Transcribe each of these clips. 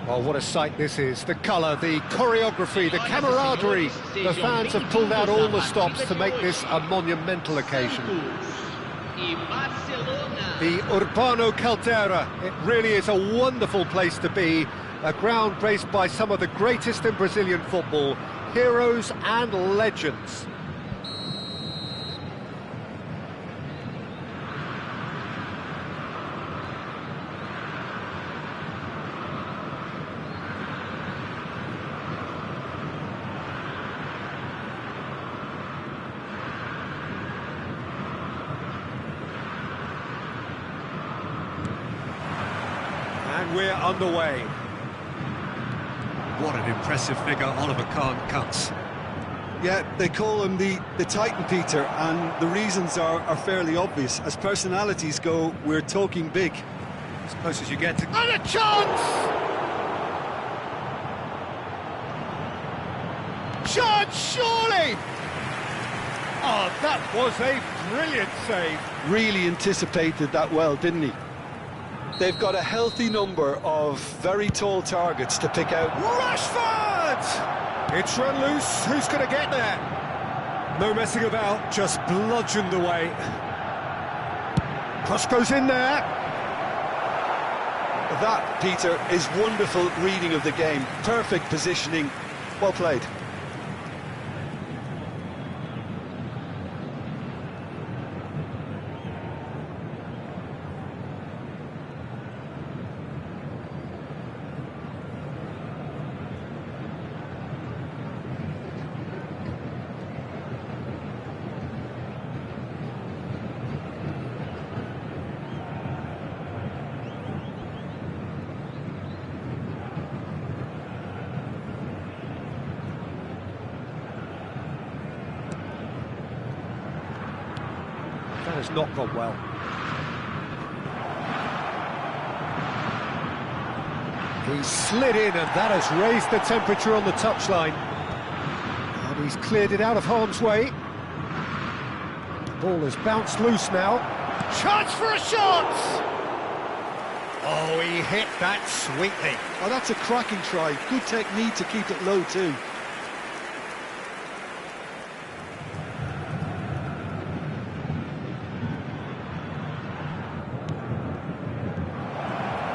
Oh, what a sight this is. The colour, the choreography, the camaraderie. The fans have pulled out all the stops to make this a monumental occasion. The Urbano Caldera, it really is a wonderful place to be. A ground graced by some of the greatest in Brazilian football, heroes and legends. And we're underway. What an impressive figure Oliver Kahn cuts. Yeah, they call him the Titan, Peter, and the reasons are fairly obvious. As personalities go, we're talking big. As close as you get to... And a chance! Chance, surely! Oh, that was a brilliant save. Really anticipated that well, didn't he? They've got a healthy number of very tall targets to pick out. Rashford! It's run loose. Who's going to get there? No messing about, just bludgeoned away. Cross goes in there. That, Peter, is wonderful reading of the game. Perfect positioning. Well played. That has not gone well. He slid in, and that has raised the temperature on the touchline. And he's cleared it out of harm's way. The ball has bounced loose now. Chance for a shot! Oh, he hit that sweetly. Oh, that's a cracking try. Good technique to keep it low, too.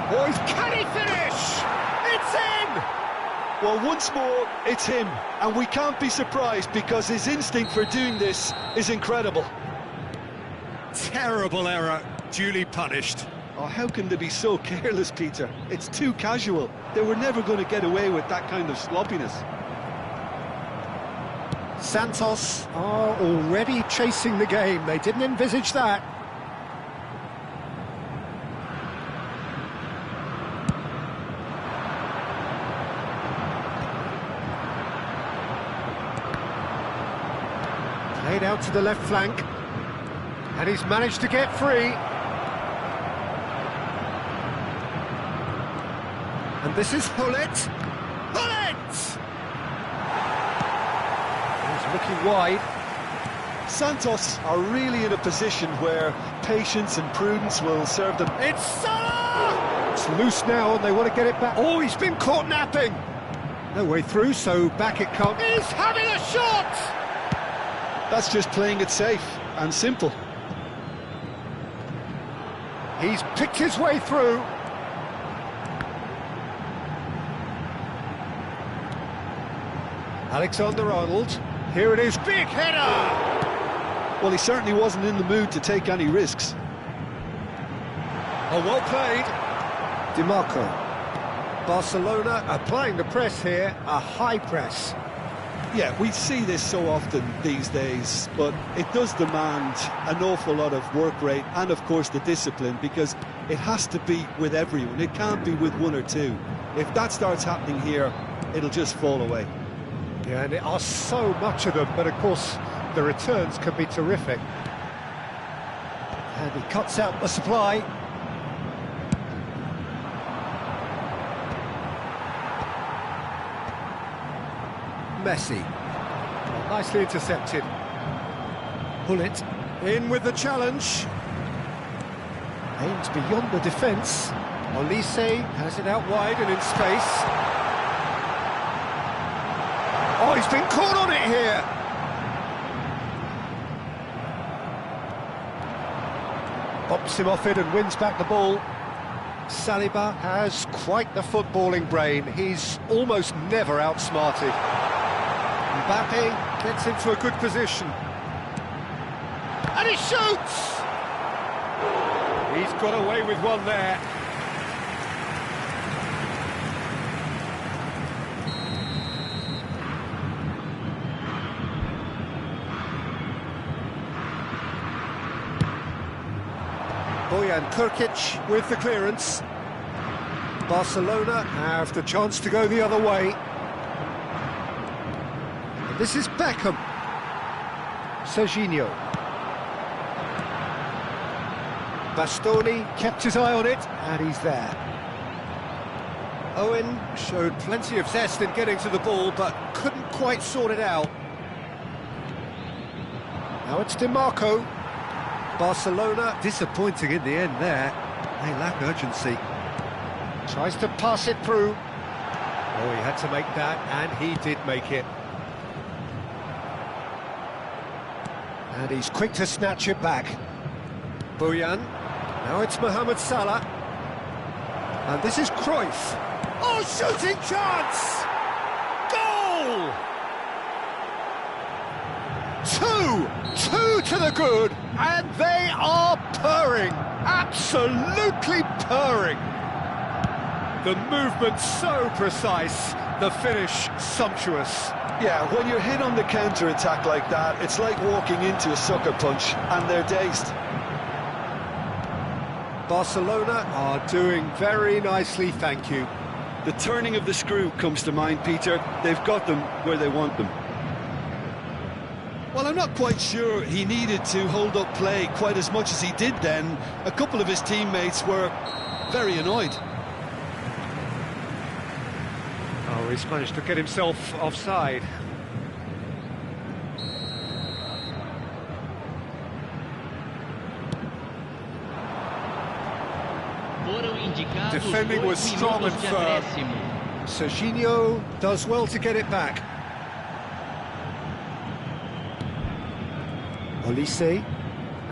Boys, can he finish? It's in! Well, once more, it's him. And we can't be surprised because his instinct for doing this is incredible. Terrible error, duly punished. Oh, how can they be so careless, Peter? It's too casual. They were never going to get away with that kind of sloppiness. Santos are already chasing the game. They didn't envisage that. Played out to the left flank, and he's managed to get free. And this is Hullet. Hullet! He's looking wide. Santos are really in a position where patience and prudence will serve them. It's Salah! It's loose now, and they want to get it back. Oh, he's been caught napping. No way through, so back it comes. He's having a shot! That's just playing it safe and simple. He's picked his way through. Alexander-Arnold. Here it is. Big header! Well, he certainly wasn't in the mood to take any risks. Oh, well played. DiMarco. Barcelona applying the press here, a high press. Yeah, we see this so often these days, but it does demand an awful lot of work rate and, of course, the discipline, because it has to be with everyone. It can't be with one or two. If that starts happening here, it'll just fall away. Yeah, and there are so much of them, but, of course, the returns can be terrific. And he cuts out the supply. Messi. Well, nicely intercepted. Hullet in with the challenge. Aims beyond the defence. Olise has it out wide and in space. Oh, he's been caught on it here. Bops him off it and wins back the ball. Saliba has quite the footballing brain. He's almost never outsmarted. Mbappe gets into a good position. And he shoots! He's got away with one there. Bojan Krkić with the clearance. Barcelona have the chance to go the other way. And this is Beckham. Serginho. Bastoni kept his eye on it, and he's there. Owen showed plenty of zest in getting to the ball, but couldn't quite sort it out. Now it's DiMarco. Barcelona disappointing in the end there. They lack urgency. Tries to pass it through. Oh, he had to make that, and he did make it. And he's quick to snatch it back. Bojan. Now it's Mohamed Salah. And this is Cruyff. Oh, shooting chance! Goal! Two to the good, and they are purring, absolutely purring. The movement so precise, the finish sumptuous. Yeah, when you're hit on the counter-attack like that, it's like walking into a sucker punch, and they're dazed. Barcelona are doing very nicely, thank you. The turning of the screw comes to mind, Peter. They've got them where they want them. Well, I'm not quite sure he needed to hold up play quite as much as he did then. A couple of his teammates were very annoyed. Oh, he's managed to get himself offside. Defending was strong and firm. Serginho does well to get it back. Olise,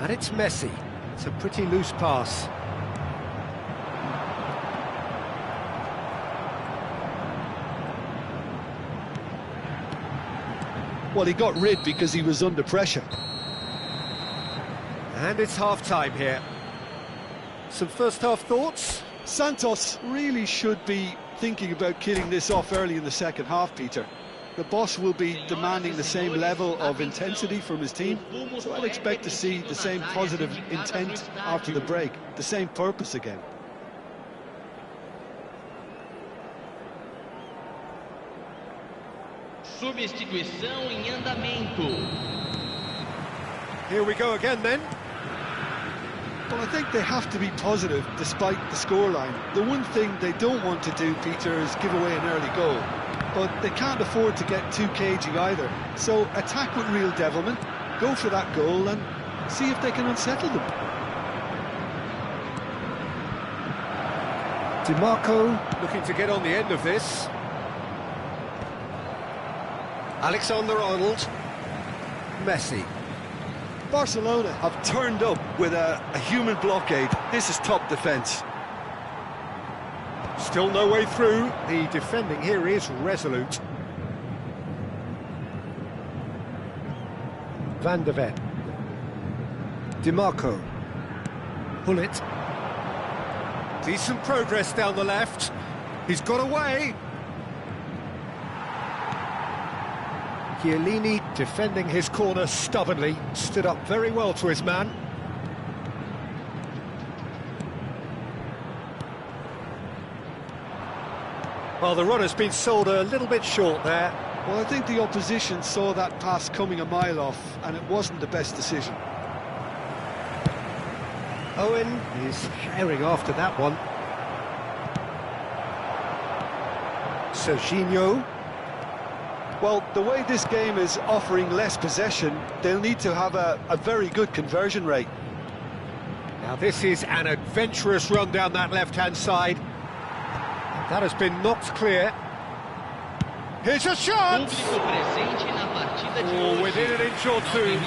and it's Messi. It's a pretty loose pass. Well, he got rid because he was under pressure. And it's half-time here. Some first-half thoughts? Santos really should be thinking about killing this off early in the second half, Peter. The boss will be demanding the same level of intensity from his team, so I'd expect to see the same positive intent after the break, the same purpose again. Substituição em andamento. Here we go again then. Well, I think they have to be positive despite the scoreline. The one thing they don't want to do, Peter, is give away an early goal. But they can't afford to get too cagey either. So attack with real devilment, go for that goal and see if they can unsettle them. DiMarco looking to get on the end of this. Alexander-Arnold. Messi. Barcelona have turned up with a human blockade. This is top defence. Still no way through. The defending here is resolute. Van de Ven. DiMarco. Bullet. Decent progress down the left. He's got away. Chiellini defending his corner stubbornly. Stood up very well to his man. Well, the runner's been sold a little bit short there. Well, I think the opposition saw that pass coming a mile off, and it wasn't the best decision. Owen is herring after that one. Serginho. Well, the way this game is offering less possession, they'll need to have a very good conversion rate. Now this is an adventurous run down that left-hand side. That has been knocked clear. Here's a shot! Público presente na partida de hoje. Within an inch or two.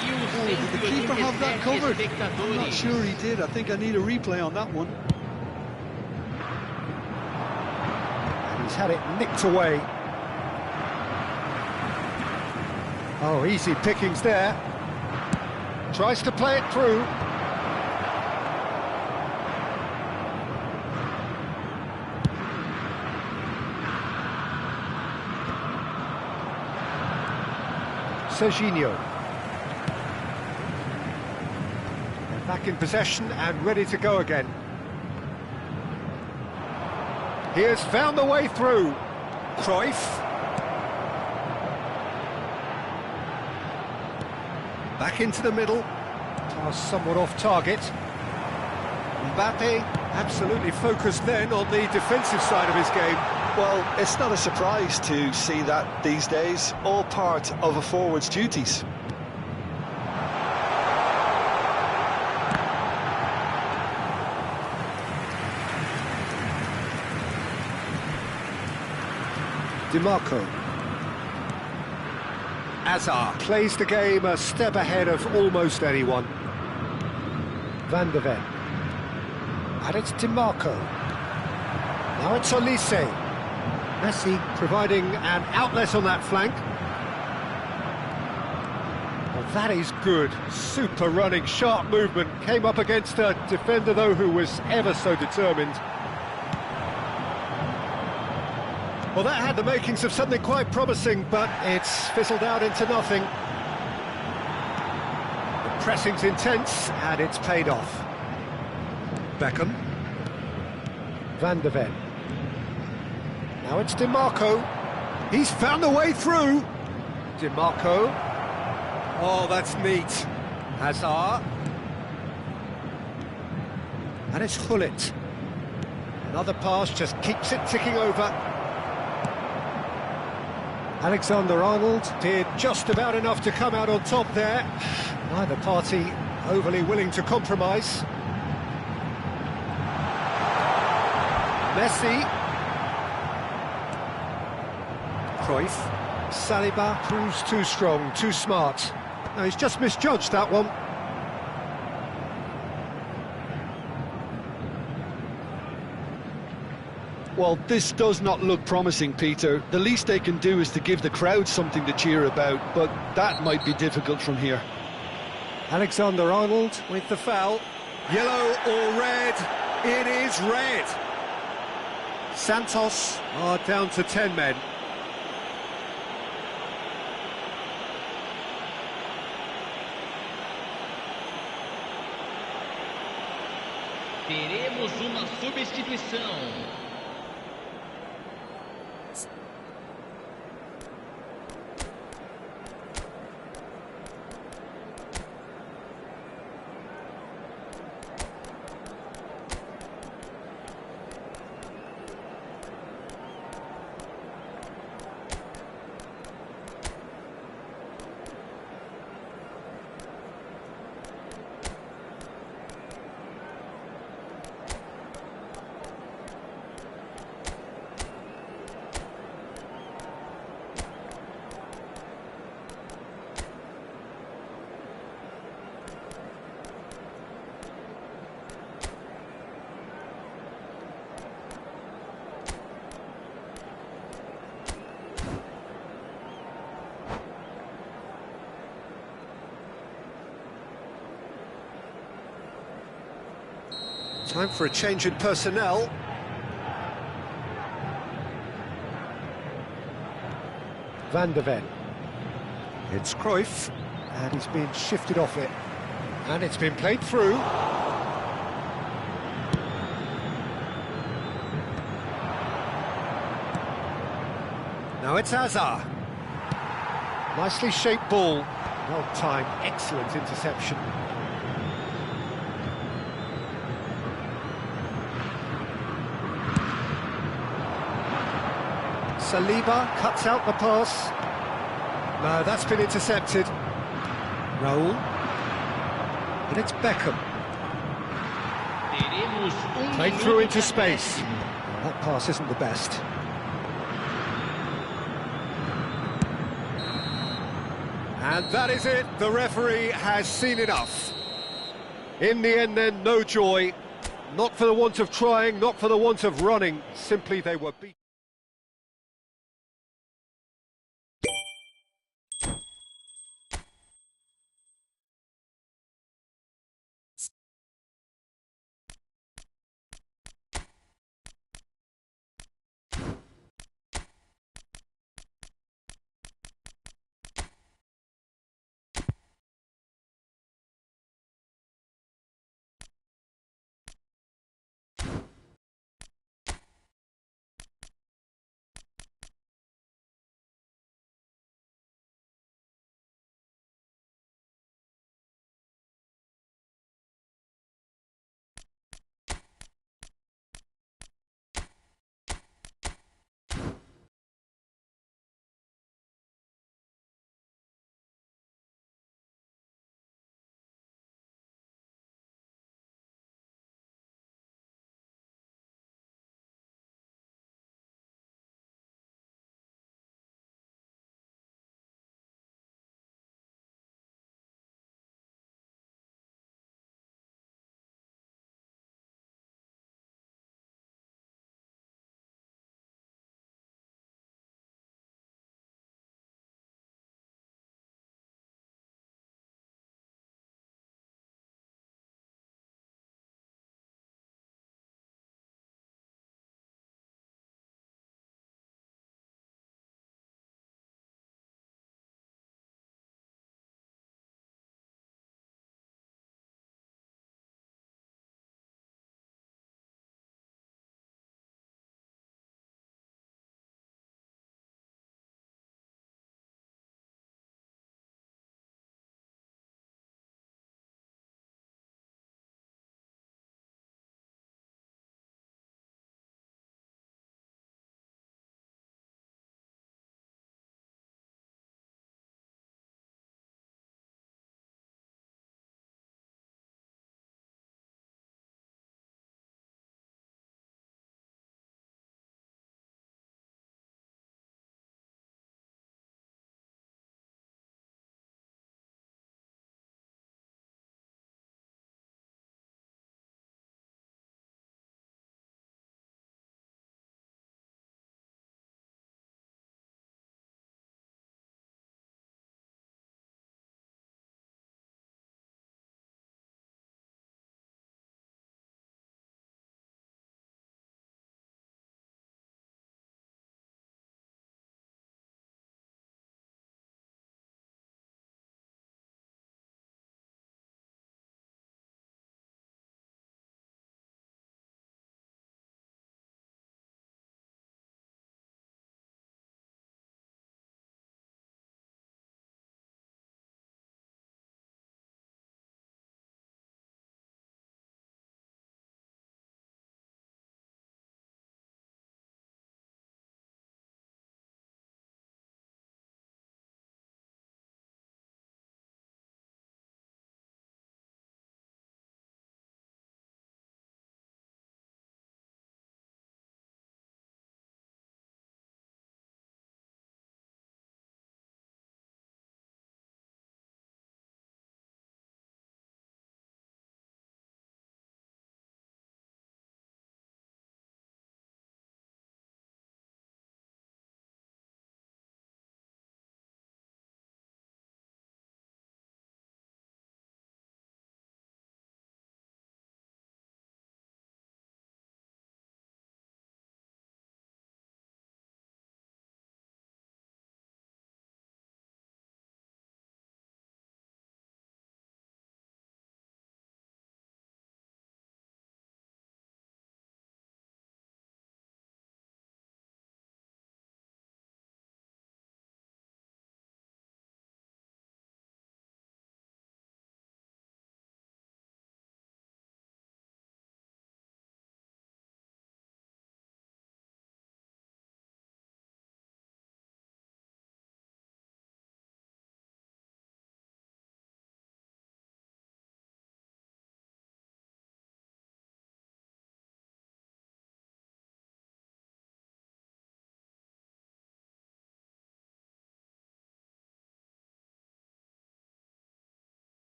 Did the keeper have that covered? I'm not sure he did. I think I need a replay on that one. And he's had it nicked away. Oh, easy pickings there. Tries to play it through. Serginho. They're back in possession and ready to go again. He has found the way through. Cruyff. Back into the middle. Pass somewhat off target. Mbappe absolutely focused then on the defensive side of his game. Well, it's not a surprise to see that these days, all part of a forward's duties. DiMarco. Hazard plays the game a step ahead of almost anyone. Van de Ven. And it's DiMarco. Now it's Olise. Messi providing an outlet on that flank. Well, that is good. Super running, sharp movement. Came up against a defender, though, who was ever so determined. Well, that had the makings of something quite promising, but it's fizzled out into nothing. The pressing's intense, and it's paid off. Beckham. Van de Ven. Now it's DiMarco. He's found a way through. DiMarco. Oh, that's neat. Hazard. And it's Hullet. Another pass just keeps it ticking over. Alexander-Arnold did just about enough to come out on top there. Neither party overly willing to compromise. Messi. Cruyff. Saliba proves too strong, too smart. No, he's just misjudged that one. Well, this does not look promising, Peter. The least they can do is to give the crowd something to cheer about, but that might be difficult from here. Alexander-Arnold with the foul. Yellow or red? It is red. Santos are down to 10 men. Teremos uma substituição. Time for a change in personnel. Van de Ven. It's Cruyff, and he's been shifted off it. And it's been played through. Now it's Hazard. Nicely shaped ball. Well timed, excellent interception. Saliba cuts out the pass. No, that's been intercepted. Raul. And it's Beckham. Temos Played minuto through de into acréscimo. space. That pass isn't the best. And that is it. The referee has seen enough. In the end then, no joy. Not for the want of trying, not for the want of running. Simply they were beaten.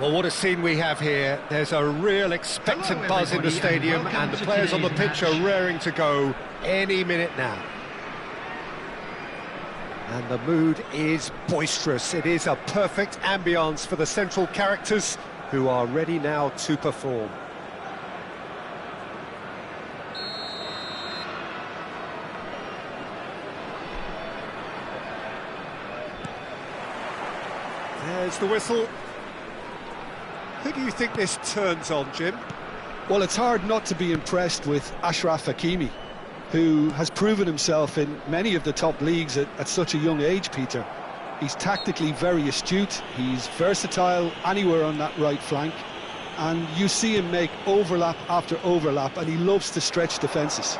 Well, what a scene we have here. There's a real expectant buzz in the stadium, and the players on the pitch are raring to go any minute now. And the mood is boisterous. It is a perfect ambience for the central characters, who are ready now to perform. There's the whistle. Who do you think this turns on, Jim? Well, it's hard not to be impressed with Achraf Hakimi, who has proven himself in many of the top leagues at such a young age, Peter. He's tactically very astute, he's versatile anywhere on that right flank, and you see him make overlap after overlap, and he loves to stretch defences.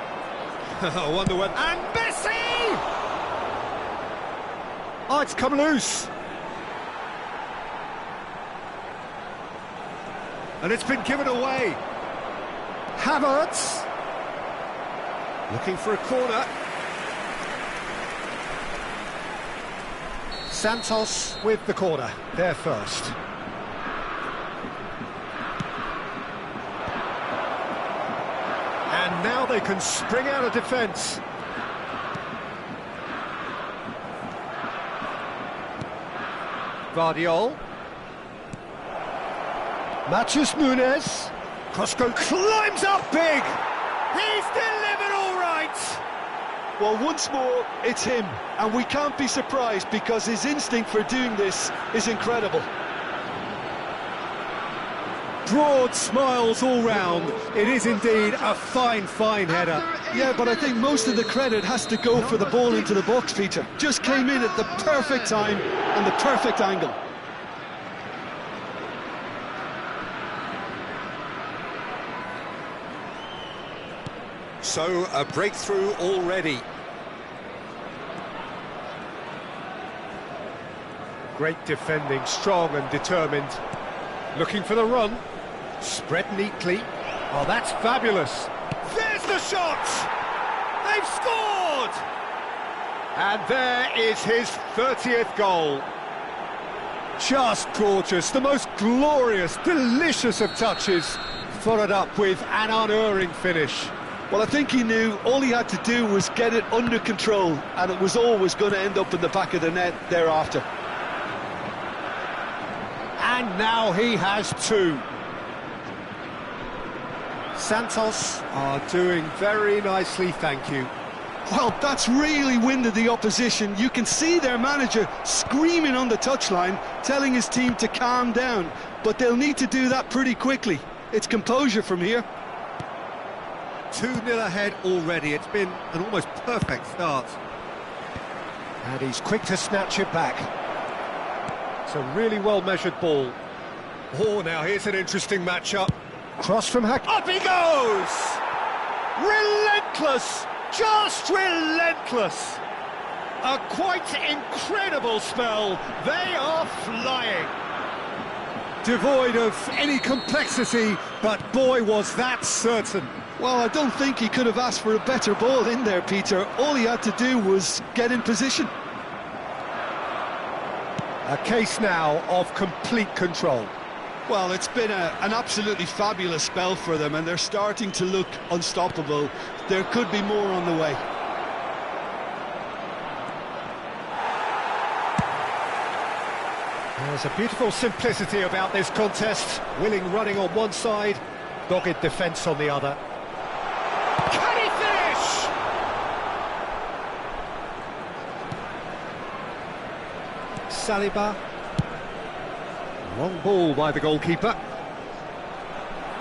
I wonder when... And Messi! Oh, it's come loose. And it's been given away. Havertz. Looking for a corner. Santos with the corner. There first. And now they can spring out of defence. Vardiol. Matheus Nunes. Crossgo climbs up big. He's delivered all right. Well, once more, it's him, and we can't be surprised because his instinct for doing this is incredible. Broad smiles all round. It is indeed a fine, fine header. Yeah, but I think most of the credit has to go for the ball into the box, Peter. Just came in at the perfect time and the perfect angle. So, a breakthrough already. Great defending, strong and determined. Looking for the run. Spread neatly. Oh, that's fabulous. There's the shot! They've scored! And there is his 30th goal. Just gorgeous. The most glorious, delicious of touches. Followed up with an unerring finish. Well, I think he knew all he had to do was get it under control, and it was always going to end up in the back of the net thereafter. And now he has two. Santos are doing very nicely, thank you. Well, that's really winded the opposition. You can see their manager screaming on the touchline, telling his team to calm down, but they'll need to do that pretty quickly. It's composure from here. 2-0 ahead already. It's been an almost perfect start. And he's quick to snatch it back. It's a really well-measured ball. Oh, now here's an interesting matchup. Cross from Hack. Up he goes! Relentless! Just relentless! A quite incredible spell. They are flying. Devoid of any complexity, but boy, was that certain. Well, I don't think he could have asked for a better ball in there, Peter. All he had to do was get in position. A case now of complete control. Well, it's been an absolutely fabulous spell for them, and they're starting to look unstoppable. There could be more on the way. There's a beautiful simplicity about this contest. Willing running on one side, dogged defence on the other. Can he finish? Saliba. Long ball by the goalkeeper.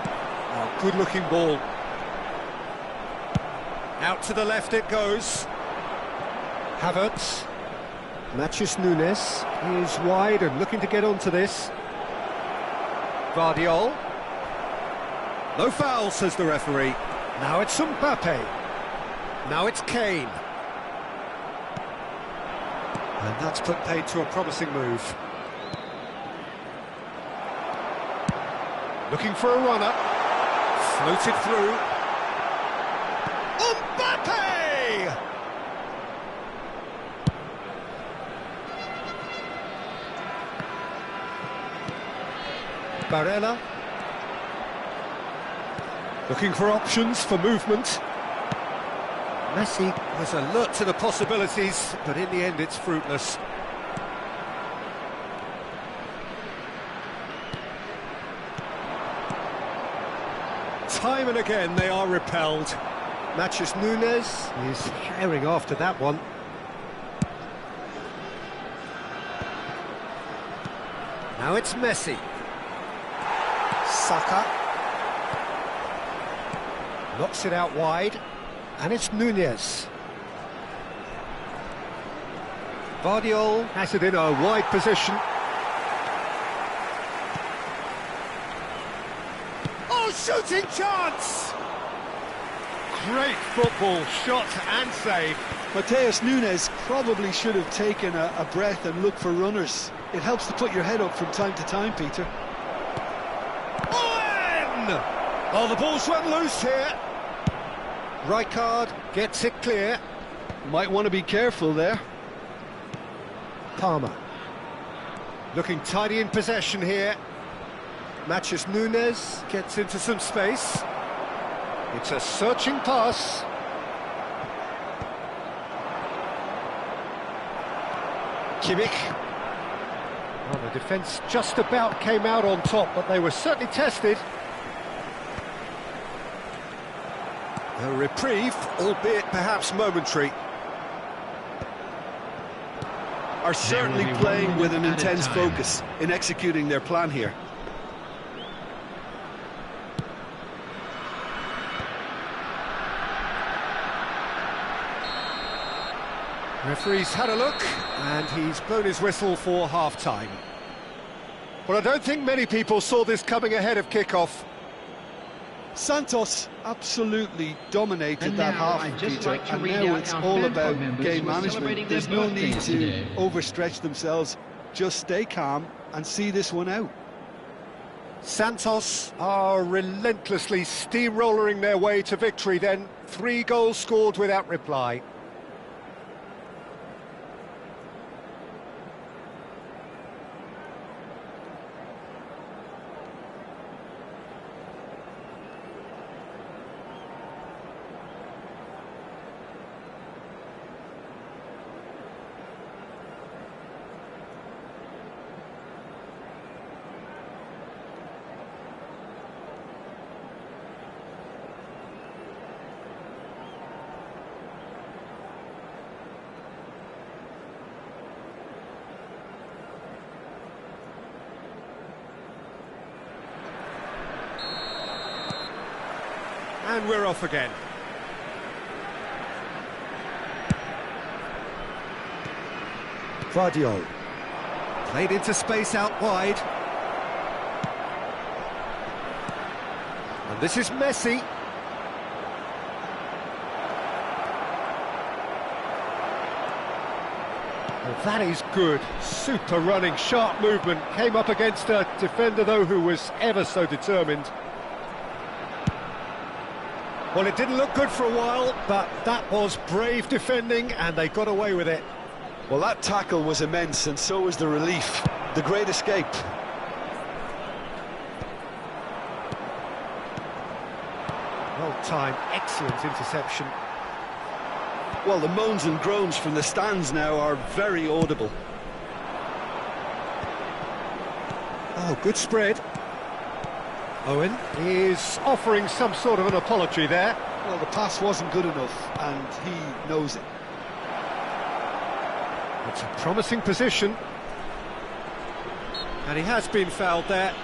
Oh, good-looking ball. Out to the left it goes. Havertz. Matheus Nunes is wide and looking to get onto this. Vardiol. No foul, says the referee. Now it's Mbappe. Now it's Kane. And that's put paid to a promising move. Looking for a runner. Floated through. Mbappe! Barella. Looking for options for movement. Messi was alert to the possibilities, but in the end it's fruitless. Time and again they are repelled. Matheus Nunes is herring after that one. Now it's Messi. Saka. Knocks it out wide. And it's Nunes. Vardiol has it in a wide position. Oh, shooting chance! Great football, shot and save. Matheus Nunes probably should have taken a breath and looked for runners. It helps to put your head up from time to time, Peter. Oh, the ball's run loose here. Rijkaard gets it clear. Might want to be careful there. Palmer. Looking tidy in possession here. Matheus Nunes gets into some space. It's a searching pass. Kimmich. Well, the defence just about came out on top, but they were certainly tested. A reprieve, albeit perhaps momentary. Are certainly playing with an intense focus in executing their plan here. Referee's had a look, and he's blown his whistle for half-time. Well, I don't think many people saw this coming ahead of kick-off. Santos absolutely dominated that half, Peter, and now it's all about game management. There's no need to overstretch themselves. Just stay calm and see this one out. Santos are relentlessly steamrollering their way to victory then. 3 goals scored without reply. And we're off again. Vardiol. Played into space out wide. And this is Messi. Well, that is good. Super running, sharp movement. Came up against a defender, though, who was ever so determined. Well, it didn't look good for a while, but that was brave defending, and they got away with it. Well, that tackle was immense, and so was the relief. The great escape. Well timed, excellent interception. Well, the moans and groans from the stands now are very audible. Oh, good spread. Owen is offering some sort of an apology there. Well, the pass wasn't good enough, and he knows it. It's a promising position. And he has been fouled there.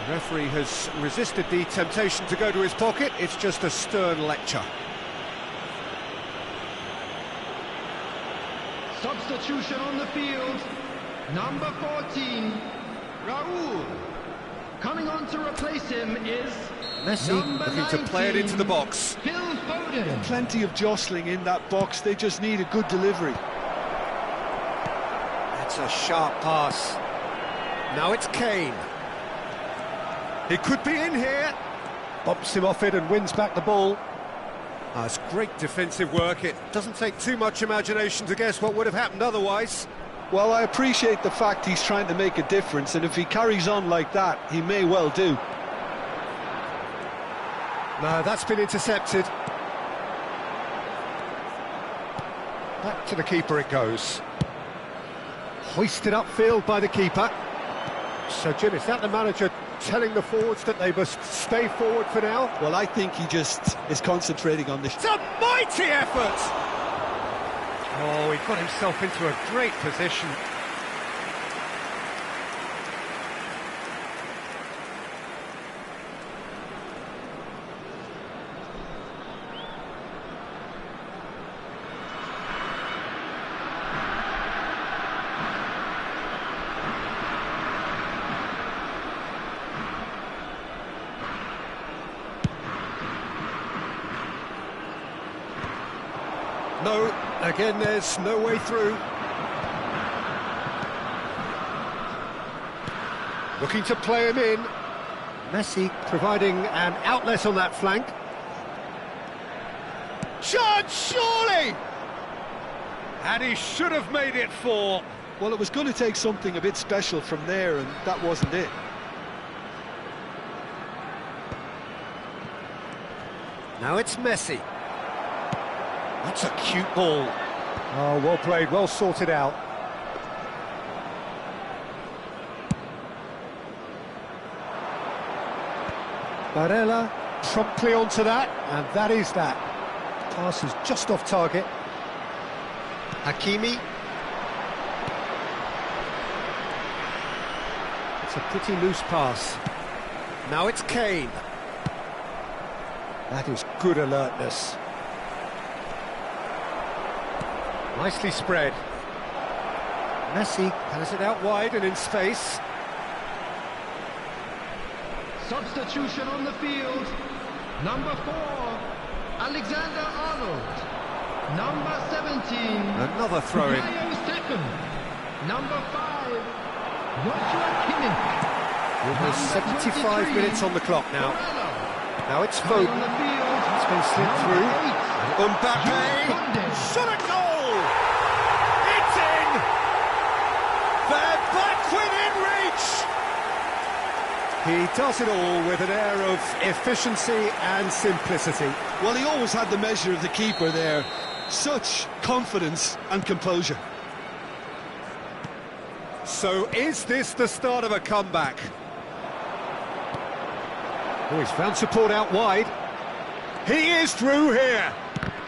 The referee has resisted the temptation to go to his pocket. It's just a stern lecture. Substitution on the field. Number 14, Raul. Coming on to replace him is Messi looking to play it into the box. Phil Foden. Plenty of jostling in that box. They just need a good delivery. That's a sharp pass. Now it's Kane. He could be in here. Bumps him off it and wins back the ball. It's great defensive work. It doesn't take too much imagination to guess what would have happened otherwise. Well, I appreciate the fact he's trying to make a difference, and if he carries on like that, he may well do. No, that's been intercepted. Back to the keeper it goes. Hoisted upfield by the keeper. So, Jim, is that the manager telling the forwards that they must stay forward for now? Well, I think he just is concentrating on this. It's a mighty effort! Oh, he got himself into a great position. No, again there's no way through. Looking to play him in. Messi providing an outlet on that flank. Chance, surely! And he should have made it 4. Well, it was going to take something a bit special from there, and that wasn't it. Now it's Messi. That's a cute ball. Oh, well played, well sorted out. Barella promptly onto that, and that is that. Pass is just off target. Hakimi. It's a pretty loose pass. Now it's Kane. That is good alertness. Nicely spread. Messi has it out wide and in space. Substitution on the field. Number 4, Alexander-Arnold. Number 17, Another throw-in. Second. Number 5, Joshua Kimmich. Almost 75 minutes on the clock now. Now it's Coming Foden. on the field. It's been slipped through. Mbappe. Shot a goal! It's in! They're back within reach! He does it all with an air of efficiency and simplicity. Well, he always had the measure of the keeper there. Such confidence and composure. So is this the start of a comeback? Oh, he's found support out wide. He is through here.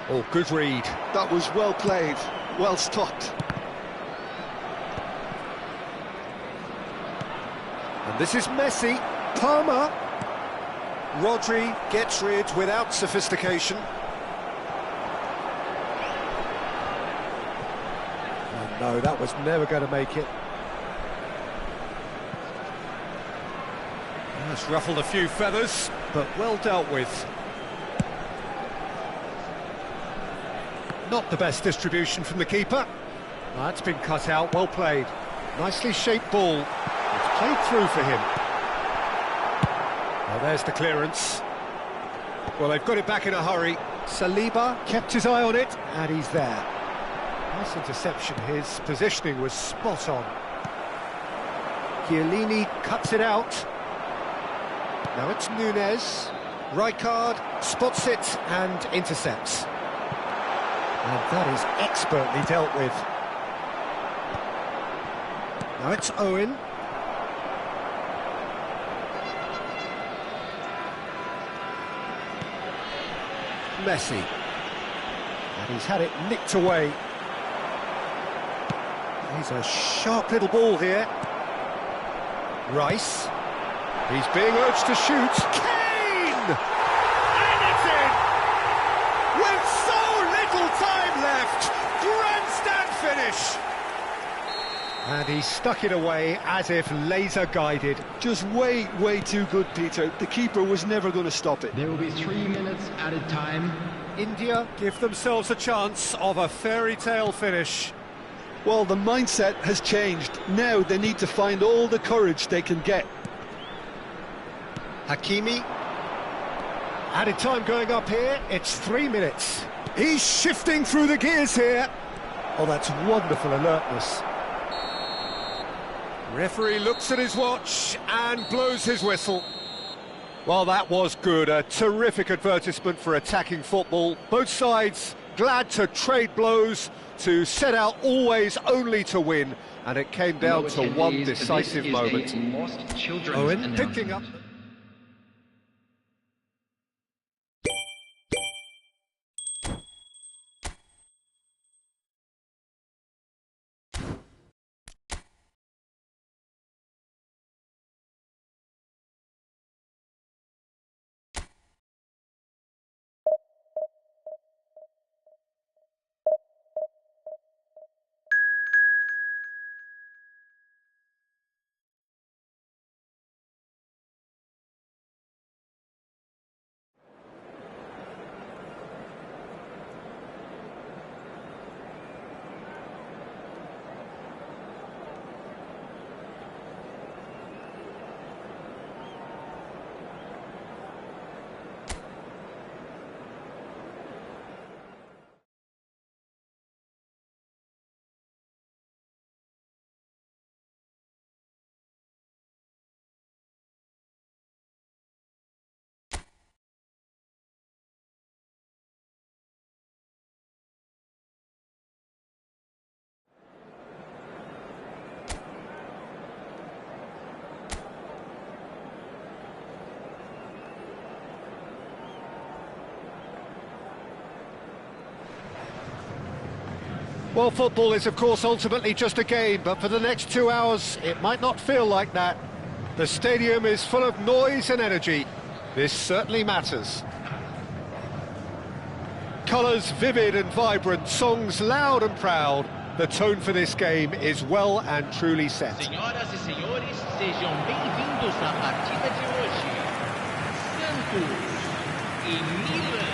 Oh, good read. That was well played, well stopped. And this is Messi. Palmer. Rodri gets rid without sophistication. Oh, no, that was never going to make it. That's ruffled a few feathers, but well dealt with. Not the best distribution from the keeper. That's been cut out, well played. Nicely shaped ball. It's played through for him. Well, there's the clearance. Well, they've got it back in a hurry. Saliba kept his eye on it, and he's there. Nice interception, his positioning was spot on. Chiellini cuts it out. Now it's Nunez. Rijkaard spots it and intercepts. And that is expertly dealt with. Now it's Owen. Messi. And he's had it nicked away. He's a sharp little ball here. Rice. He's being urged to shoot. Kane! And it's in! With so little time left! Grandstand finish! And he stuck it away as if laser-guided. Just way too good, Peter. The keeper was never going to stop it. There will be 3 minutes added time. India give themselves a chance of a fairy tale finish. Well, the mindset has changed. Now they need to find all the courage they can get. Hakimi. Added time going up here, it's 3 minutes. He's shifting through the gears here. Oh, that's wonderful alertness. Referee looks at his watch and blows his whistle. Well, that was good. A terrific advertisement for attacking football. Both sides glad to trade blows, to set out always only to win, and it came down to one decisive moment. Owen picking up. Well, football is, of course, ultimately just a game, but for the next 2 hours, it might not feel like that. The stadium is full of noise and energy. This certainly matters. Colours vivid and vibrant, songs loud and proud. The tone for this game is well and truly set. Senhoras e senhores, sejam bem-vindos à partida de hoje. Santos e Milan.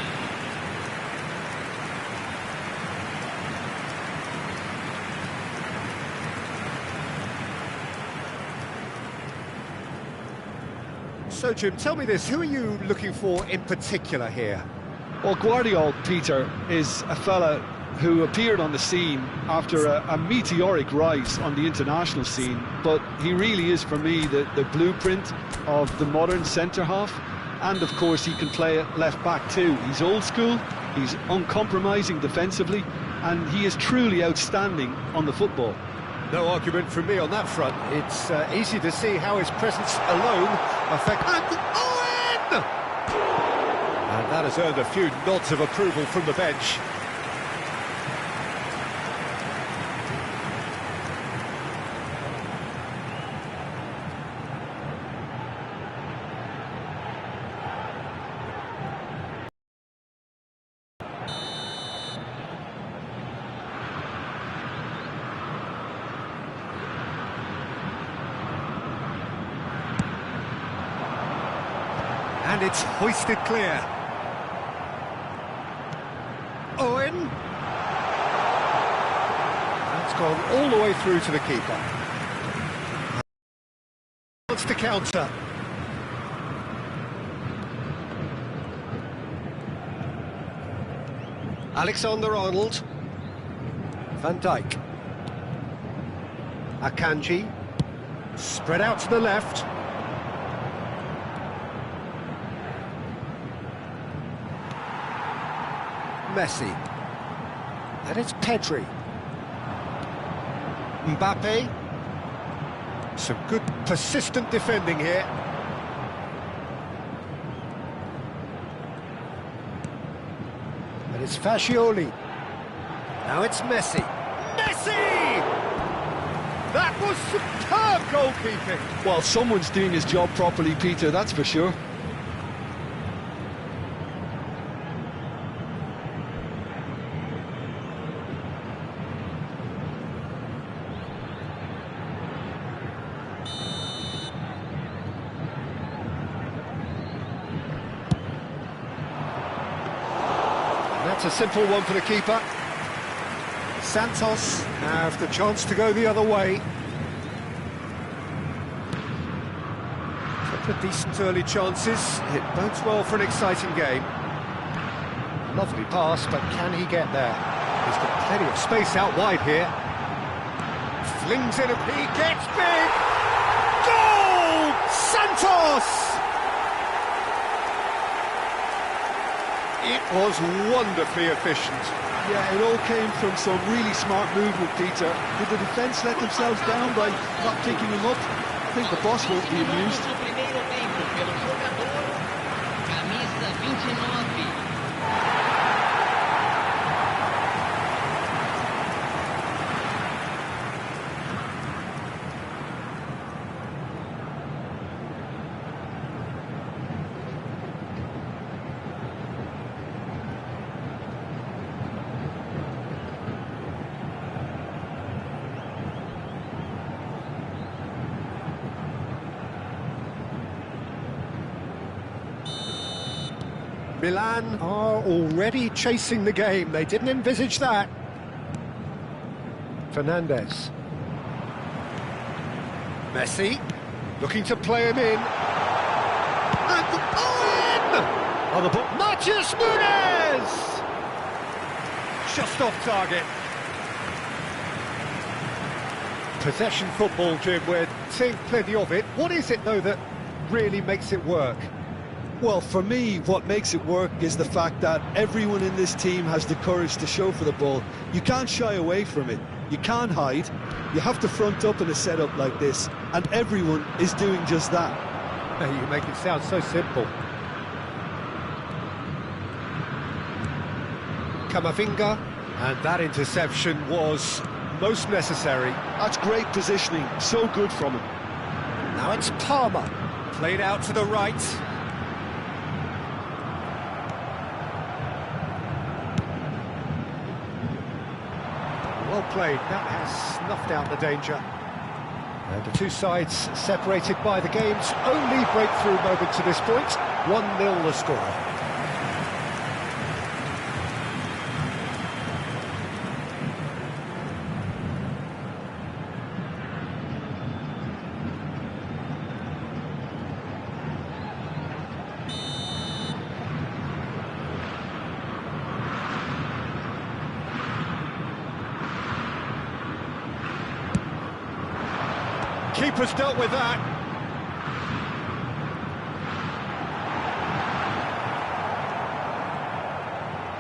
So, Jim, tell me this, who are you looking for in particular here? Well, Guardiola, Peter, is a fella who appeared on the scene after a meteoric rise on the international scene, but he really is, for me, the blueprint of the modern centre-half, and of course he can play at left-back too. He's old school, he's uncompromising defensively, and he is truly outstanding on the football. No argument from me on that front. It's easy to see how his presence alone affects... And Owen! And that has earned a few nods of approval from the bench. And it's hoisted clear. Owen. That's gone all the way through to the keeper. Wants to counter. Alexander-Arnold. Van Dijk. Akanji. Spread out to the left. Messi, and it's Pedri. Mbappe. Some good persistent defending here. And it's Fascioli. Now it's Messi. Messi! That was superb goalkeeping. Well, someone's doing his job properly, Peter, that's for sure. That's a simple one for the keeper. Santos have the chance to go the other way. Couple of decent early chances. It bodes well for an exciting game. Lovely pass, but can he get there? He's got plenty of space out wide here. Flings in a... He gets big! Santos! It was wonderfully efficient. Yeah, it all came from some really smart movement, Peter. Did the defence let themselves down by not picking him up? I think the boss won't be amused. Do primeiro tempo pelo jogador, camisa 29. Milan are already chasing the game. They didn't envisage that. Fernandez. Messi, looking to play him in. And on the ball, Matheus Nunes! Just off target. Possession football, Jim, we're seeing plenty of it. What is it, though, that really makes it work? Well, for me, what makes it work is the fact that everyone in this team has the courage to show for the ball. You can't shy away from it. You can't hide. You have to front up in a setup like this, and everyone is doing just that. You make it sound so simple. Camavinga, and that interception was most necessary. That's great positioning, so good from him. Now it's Palmer, played out to the right. Well played, that has snuffed out the danger. And the two sides separated by the game's only breakthrough moment to this point. 1-0 the score. Keeper's dealt with that.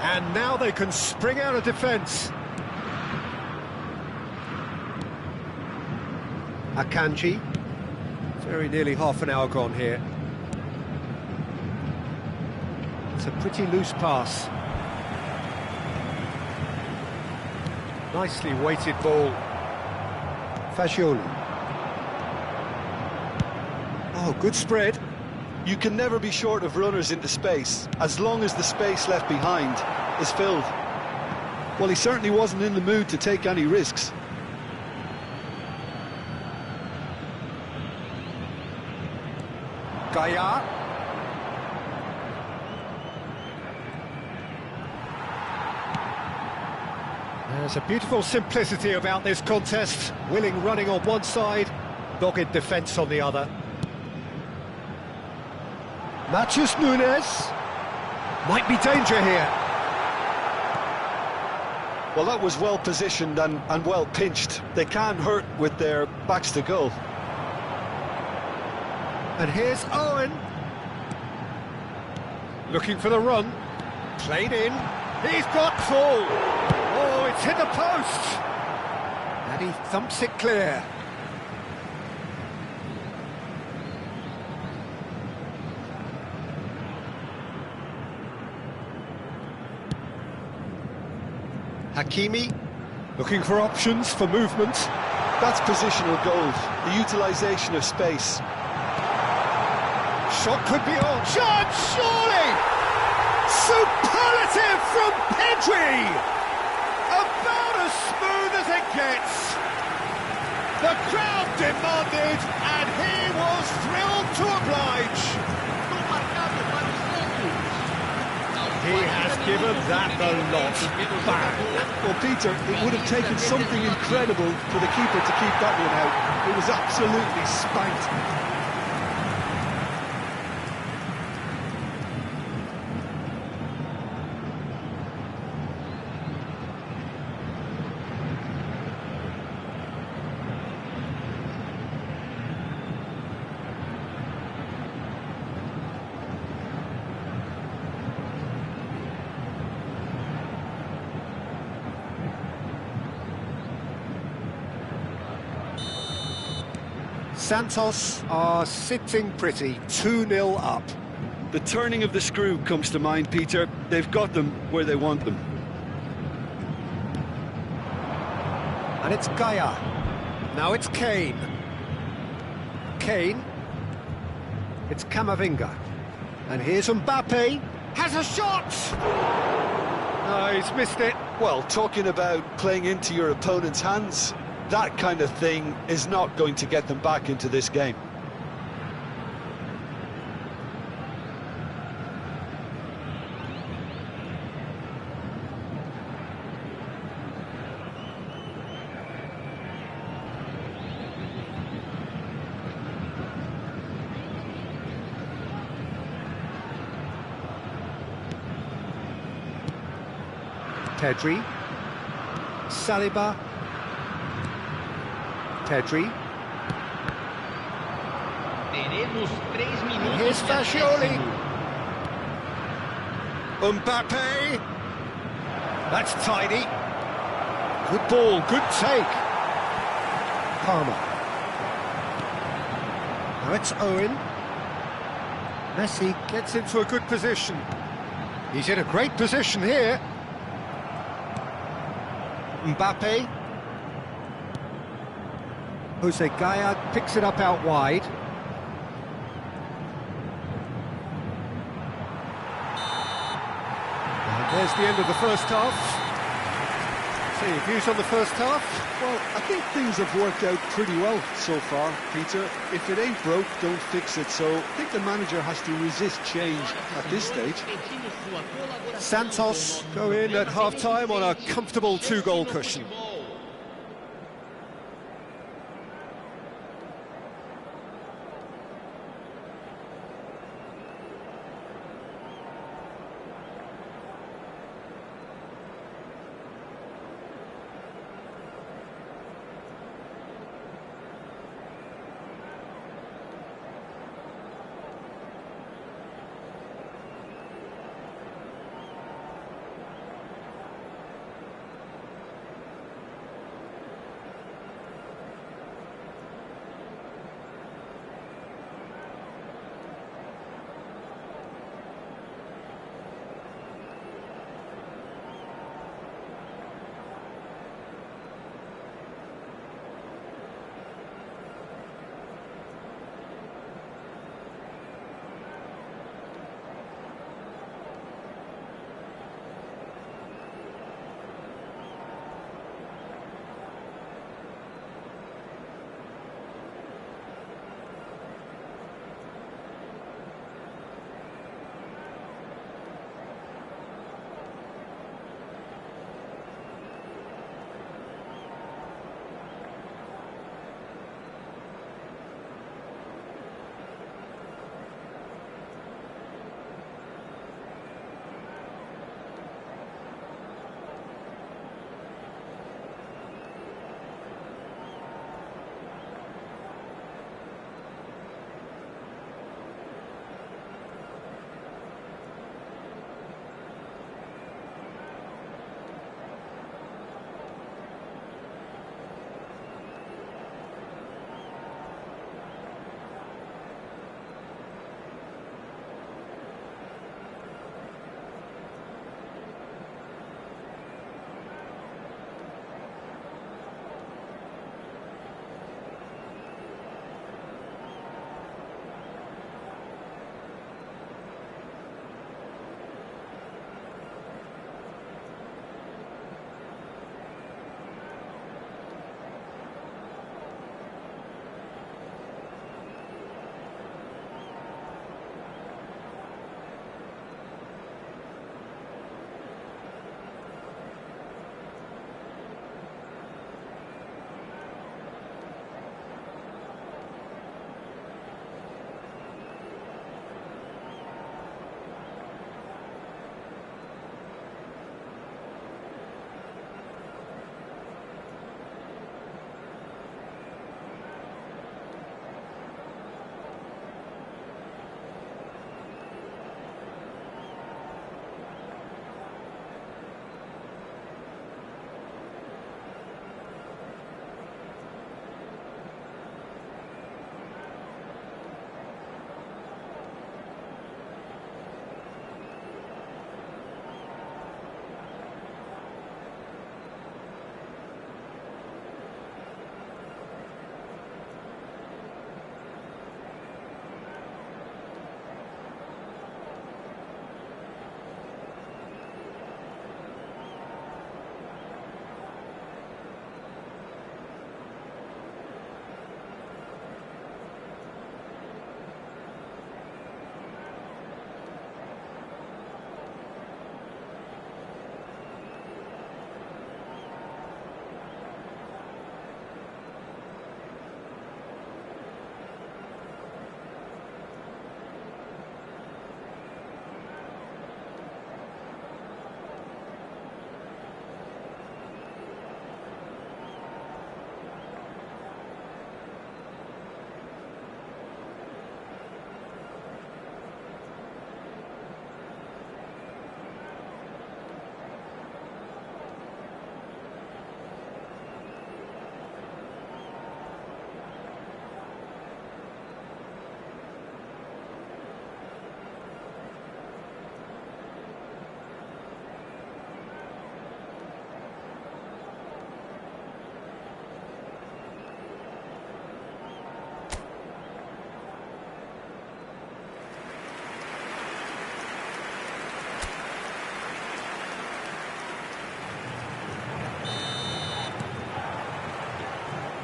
And now they can spring out of defence. Akanji. Very nearly half an hour gone here. It's a pretty loose pass. Nicely weighted ball. Fagioli. Oh, good spread. You can never be short of runners into space, as long as the space left behind is filled. Well, he certainly wasn't in the mood to take any risks. Gaia. There's a beautiful simplicity about this contest. Willing running on one side, dogged defence on the other. Matheus Nunes. Might be danger here. Well, that was well positioned and well pinched. They can't hurt with their backs to goal. And here's Owen. Looking for the run. Played in. He's got full. Oh, it's hit the post. And he thumps it clear. Hakimi, looking for options for movement. That's positional goals, the utilisation of space. Shot could be on. Chance, surely! Superlative from Pedri! About as smooth as it gets. The crowd demanded, and he was thrilled to oblige. He has given that the lot. Bang! Well, Peter, it would have taken something incredible for the keeper to keep that one out. It was absolutely spanked. Santos are sitting pretty, 2-0 up. The turning of the screw comes to mind, Peter. They've got them where they want them. And it's Gaia. Now it's Kane. Kane. It's Camavinga. And here's Mbappe. Has a shot! No, he's missed it. Well, talking about playing into your opponent's hands, that kind of thing is not going to get them back into this game. Pedri, Saliba, Pedri. Teremos 3 And minutos here's de Fascioli. acréscimo. Mbappe. That's tidy. Good ball, good take. Palmer. Now it's Owen. Messi gets into a good position. He's in a great position here. Mbappe. Jose Gaia picks it up out wide. And there's the end of the first half. So your views on the first half? Well, I think things have worked out pretty well so far, Peter. If it ain't broke, don't fix it. So I think the manager has to resist change at this stage. Santos go in at half-time on a comfortable 2-goal cushion.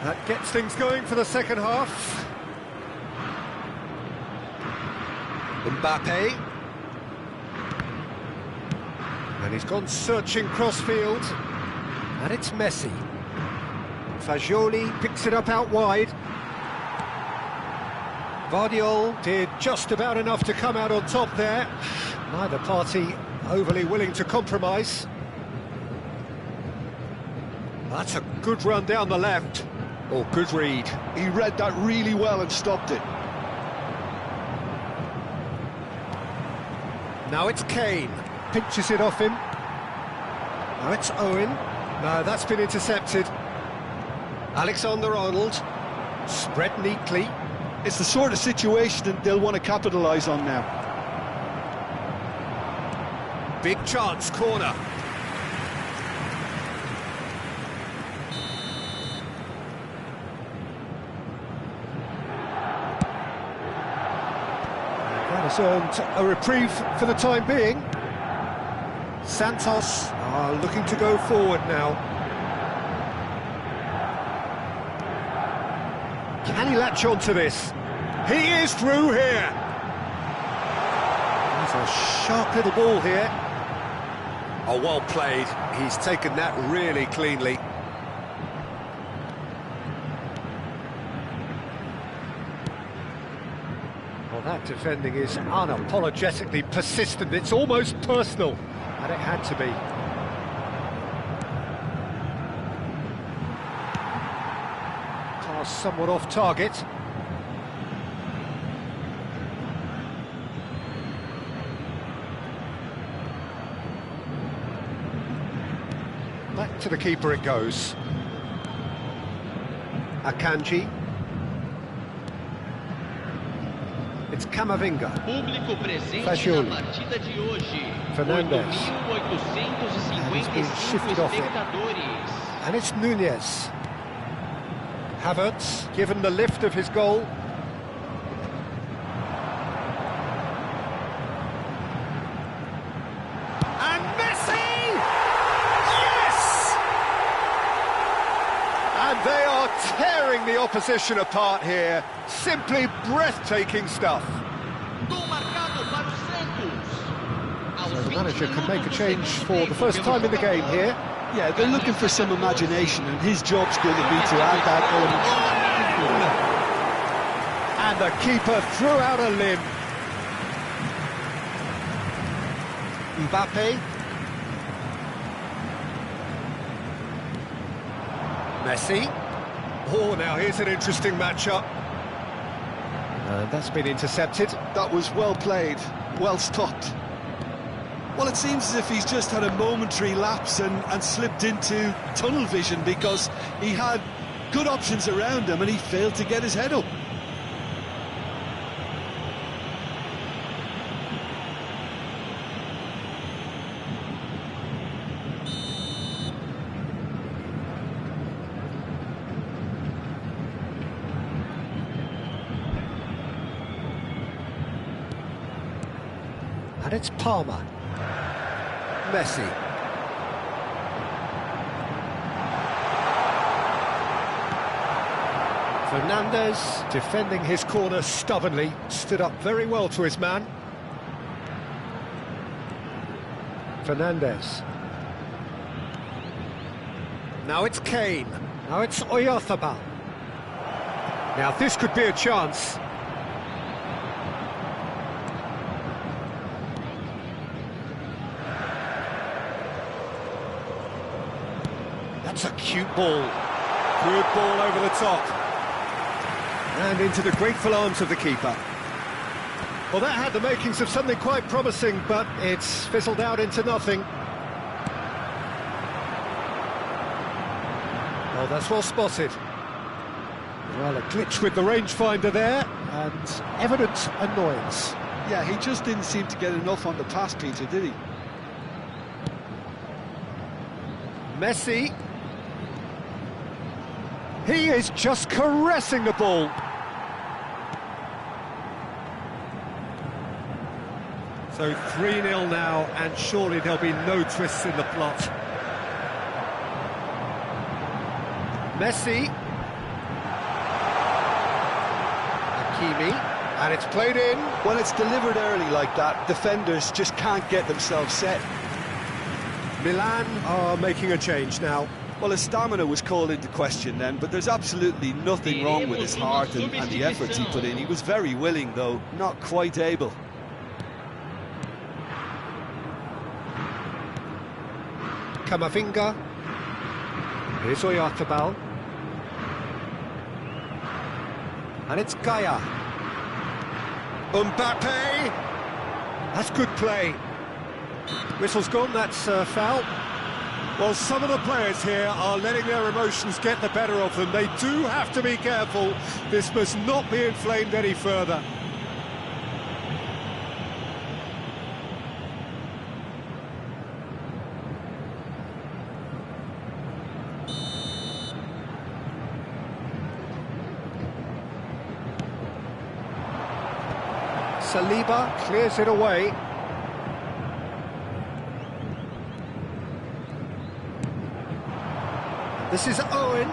That gets things going for the second half. Mbappe. And he's gone searching crossfield. And it's Messi. Fagioli picks it up out wide. Vardiol did just about enough to come out on top there. Neither party overly willing to compromise. That's a good run down the left. Oh, good read. He read that really well and stopped it. Now it's Kane. Pinches it off him. Now it's Owen. No, that's been intercepted. Alexander-Arnold. Spread neatly. It's the sort of situation that they'll want to capitalise on now. Big chance, corner. That has earned a reprieve for the time being. Santos are looking to go forward now. Can he latch on to this? He is through here. That's a sharp little ball here. Oh, well played. He's taken that really cleanly. Well, that defending is unapologetically persistent. It's almost personal, and it had to be. Pass somewhat off target. Back to the keeper it goes. Akanji. It's Camavinga. Público presente Fagioli. na partida de hoje. Fernandes. 8.855 He's been shifted off it. espectadores. And it's Nunez. Havertz, given the lift of his goal. And Messi! Yes! And they are tearing the opposition apart here. Simply breathtaking stuff. Gol marcado para o Santos. So the manager can make a change for the first time in the game here. Yeah, they're looking for some imagination, and his job's going to be to add that And element. the keeper threw out a limb. Mbappe. Messi. Oh, now here's an interesting matchup. And that's been intercepted. That was well played, well stopped. Well, it seems as if he's just had a momentary lapse and slipped into tunnel vision, because he had good options around him and he failed to get his head up. And it's Palmer. Messi. Fernandes, defending his corner stubbornly, stood up very well to his man. Fernandes. Now it's Kane. Now it's Oyarzabal. Now this could be a chance. That's a cute ball. Good ball over the top. And into the grateful arms of the keeper. Well, that had the makings of something quite promising, but it's fizzled out into nothing. Oh, that's well spotted. Well, a glitch with the rangefinder there, and evident annoyance. Yeah, he just didn't seem to get enough on the pass, Peter, did he? Messi. He is just caressing the ball. So 3-0 now, and surely there'll be no twists in the plot. Messi. Hakimi, and it's played in. When it's delivered early like that, defenders just can't get themselves set. Milan are making a change now. Well, his stamina was called into question then, but there's absolutely nothing wrong with his heart and the efforts he put in. He was very willing, though, not quite able. Camavinga. Here's Oyarzabal. And it's Gaia. Mbappe. That's good play. Whistle's gone, that's foul. Well, some of the players here are letting their emotions get the better of them. They do have to be careful. This must not be inflamed any further. Saliba clears it away. This is Owen.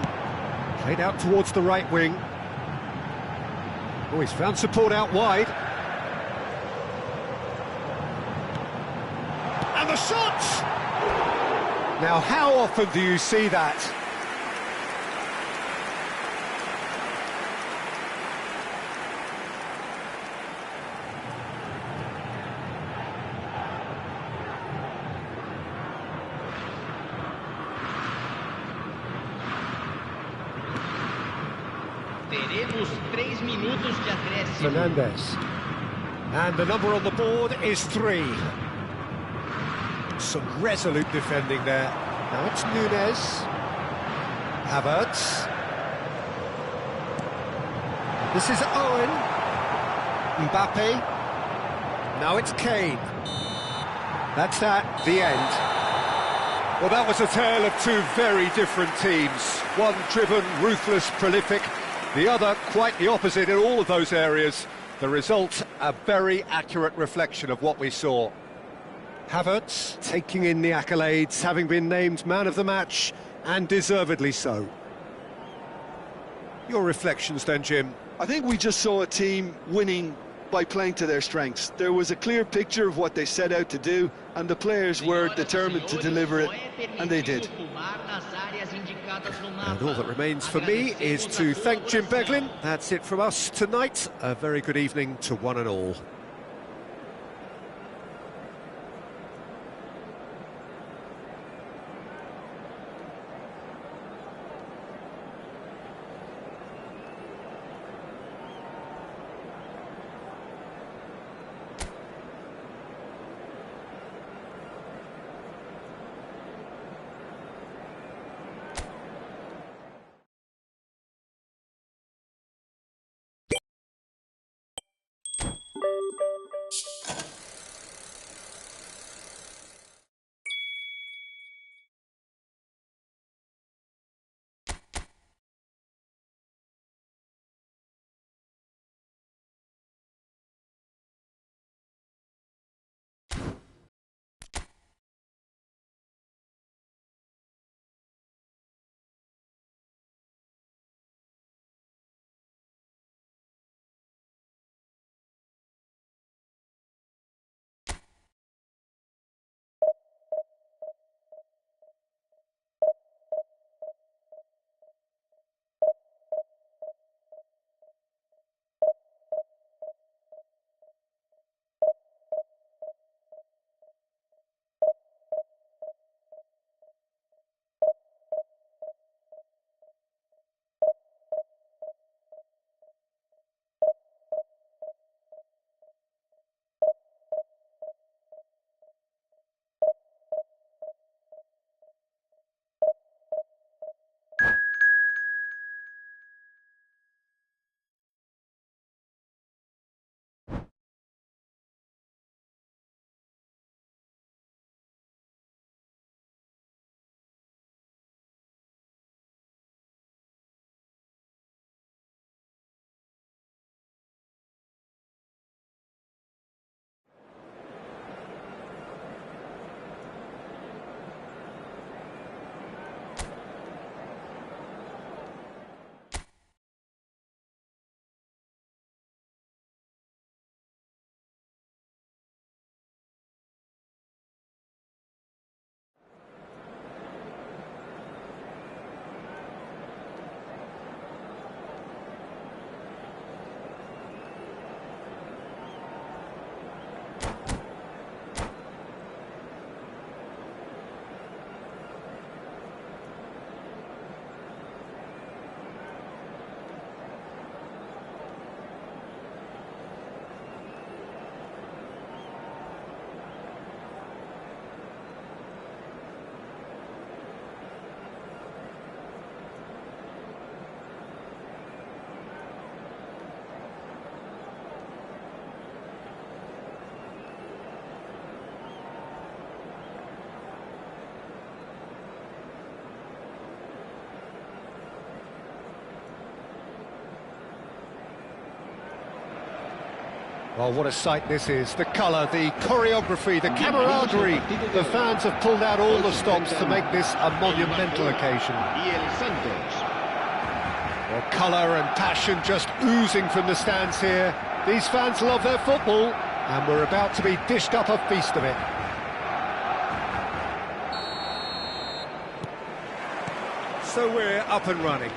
Played out towards the right wing. Oh, he's found support out wide. And the shot! Now, how often do you see that? Teremos 3 minutos de acréscimo. Fernandez. And the number on the board is 3. Some resolute defending there. Now it's Nunez. Havertz. This is Owen. Mbappe. Now it's Kane. That's at the end. Well, that was a tale of two very different teams. One driven, ruthless, prolific. The other, quite the opposite in all of those areas. The result, a very accurate reflection of what we saw. Havertz taking in the accolades, having been named man of the match, and deservedly so. Your reflections then, Jim? I think we just saw a team winning by playing to their strengths. There was a clear picture of what they set out to do, and the players were determined to deliver it, and they did. And all that remains for me is to thank Jim Beglin. That's it from us tonight. A very good evening to one and all. Well, what a sight this is. The colour, the choreography, the camaraderie. The fans have pulled out all the stops to make this a monumental occasion. Well, colour and passion just oozing from the stands here. These fans love their football, and we're about to be dished up a feast of it. So we're up and running.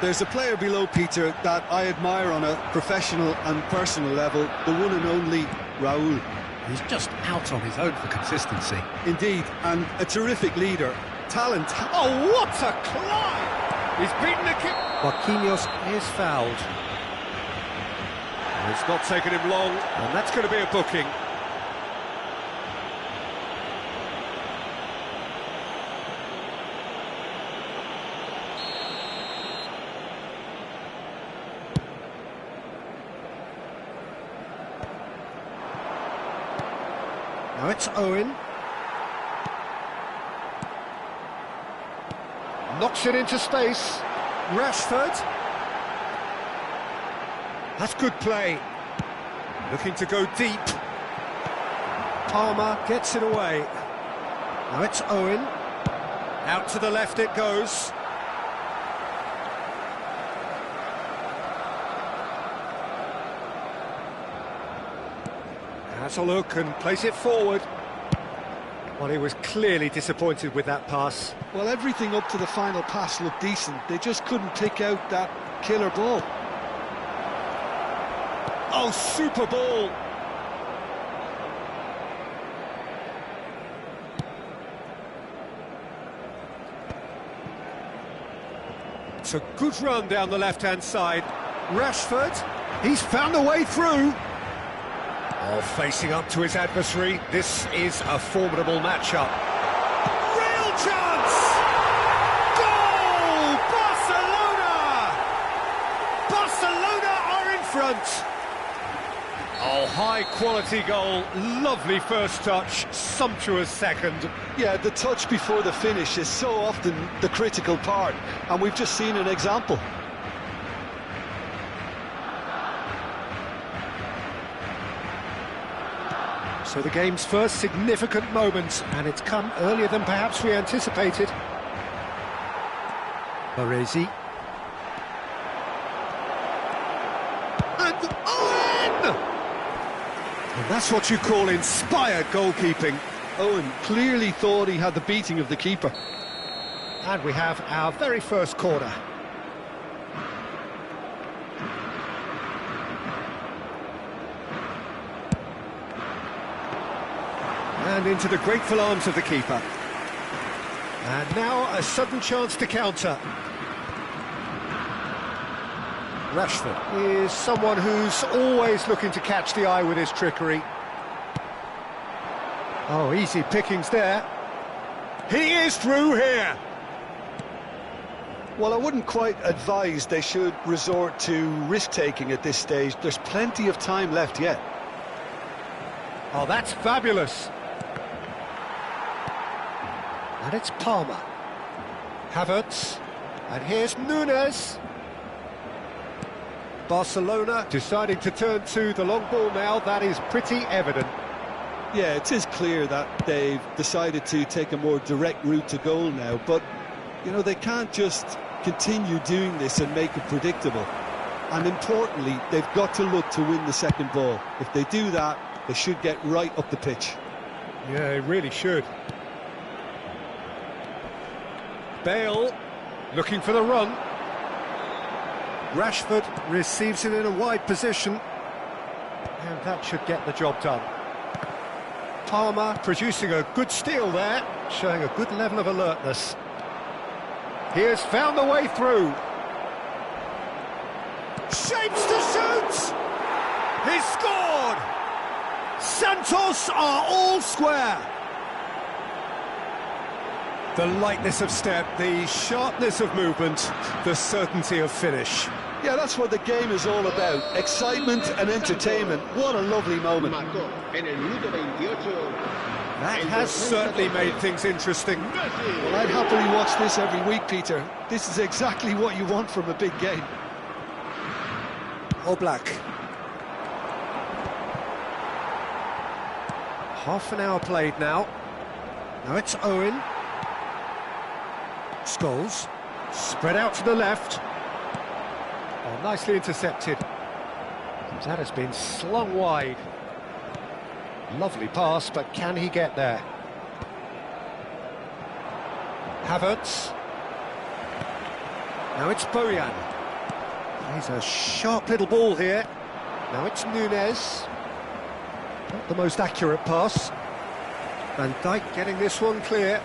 There's a player below, Peter, that I admire on a professional and personal level, the one and only Raúl. He's just out on his own for consistency. Indeed, and a terrific leader. Talent. Oh, what a climb! He's beaten the kick. Marquinhos is fouled. It's not taken him long, and that's going to be a booking. Now it's Owen. Knocks it into space. Rashford. That's good play. Looking to go deep. Palmer gets it away. Now it's Owen. Out to the left it goes. Has a look and plays it forward. Well, he was clearly disappointed with that pass. Well, everything up to the final pass looked decent. They just couldn't pick out that killer ball. Oh, super ball! It's a good run down the left-hand side. Rashford, he's found a way through. Oh, facing up to his adversary. This is a formidable matchup. Real chance! Goal! Barcelona! Barcelona are in front. Oh, high-quality goal. Lovely first touch. Sumptuous second. Yeah, the touch before the finish is so often the critical part, and we've just seen an example. So the game's first significant moment, and it's come earlier than perhaps we anticipated. Baresi. And Owen! And that's what you call inspired goalkeeping. Owen clearly thought he had the beating of the keeper. And we have our very first corner. And into the grateful arms of the keeper. And now a sudden chance to counter. Rashford is someone who's always looking to catch the eye with his trickery. Oh, easy pickings there. He is through here. Well, I wouldn't quite advise they should resort to risk-taking at this stage. There's plenty of time left yet. Oh, that's fabulous. And it's Palmer. Havertz. And here's Nunes. Barcelona deciding to turn to the long ball now. That is pretty evident. Yeah, it is clear that they've decided to take a more direct route to goal now, but, you know, they can't just continue doing this and make it predictable. And importantly, they've got to look to win the second ball. If they do that, they should get right up the pitch. Yeah, they really should. Bale looking for the run. Rashford receives it in a wide position, and that should get the job done. Palmer producing a good steal there, showing a good level of alertness. He has found the way through. Shapes to shoot! He's scored! Santos are all square. The lightness of step, the sharpness of movement, the certainty of finish. Yeah, that's what the game is all about. Excitement and entertainment. What a lovely moment. That has certainly made things interesting. Well, I'd happily watch this every week, Peter. This is exactly what you want from a big game. Oblak. Half an hour played now. Now it's Owen. Scholes. Spread out to the left. Oh, nicely intercepted. That has been slung wide. Lovely pass, but can he get there? Havertz. Now it's Bojan. Plays a sharp little ball here. Now it's Nunez. Not the most accurate pass. Van Dijk getting this one clear.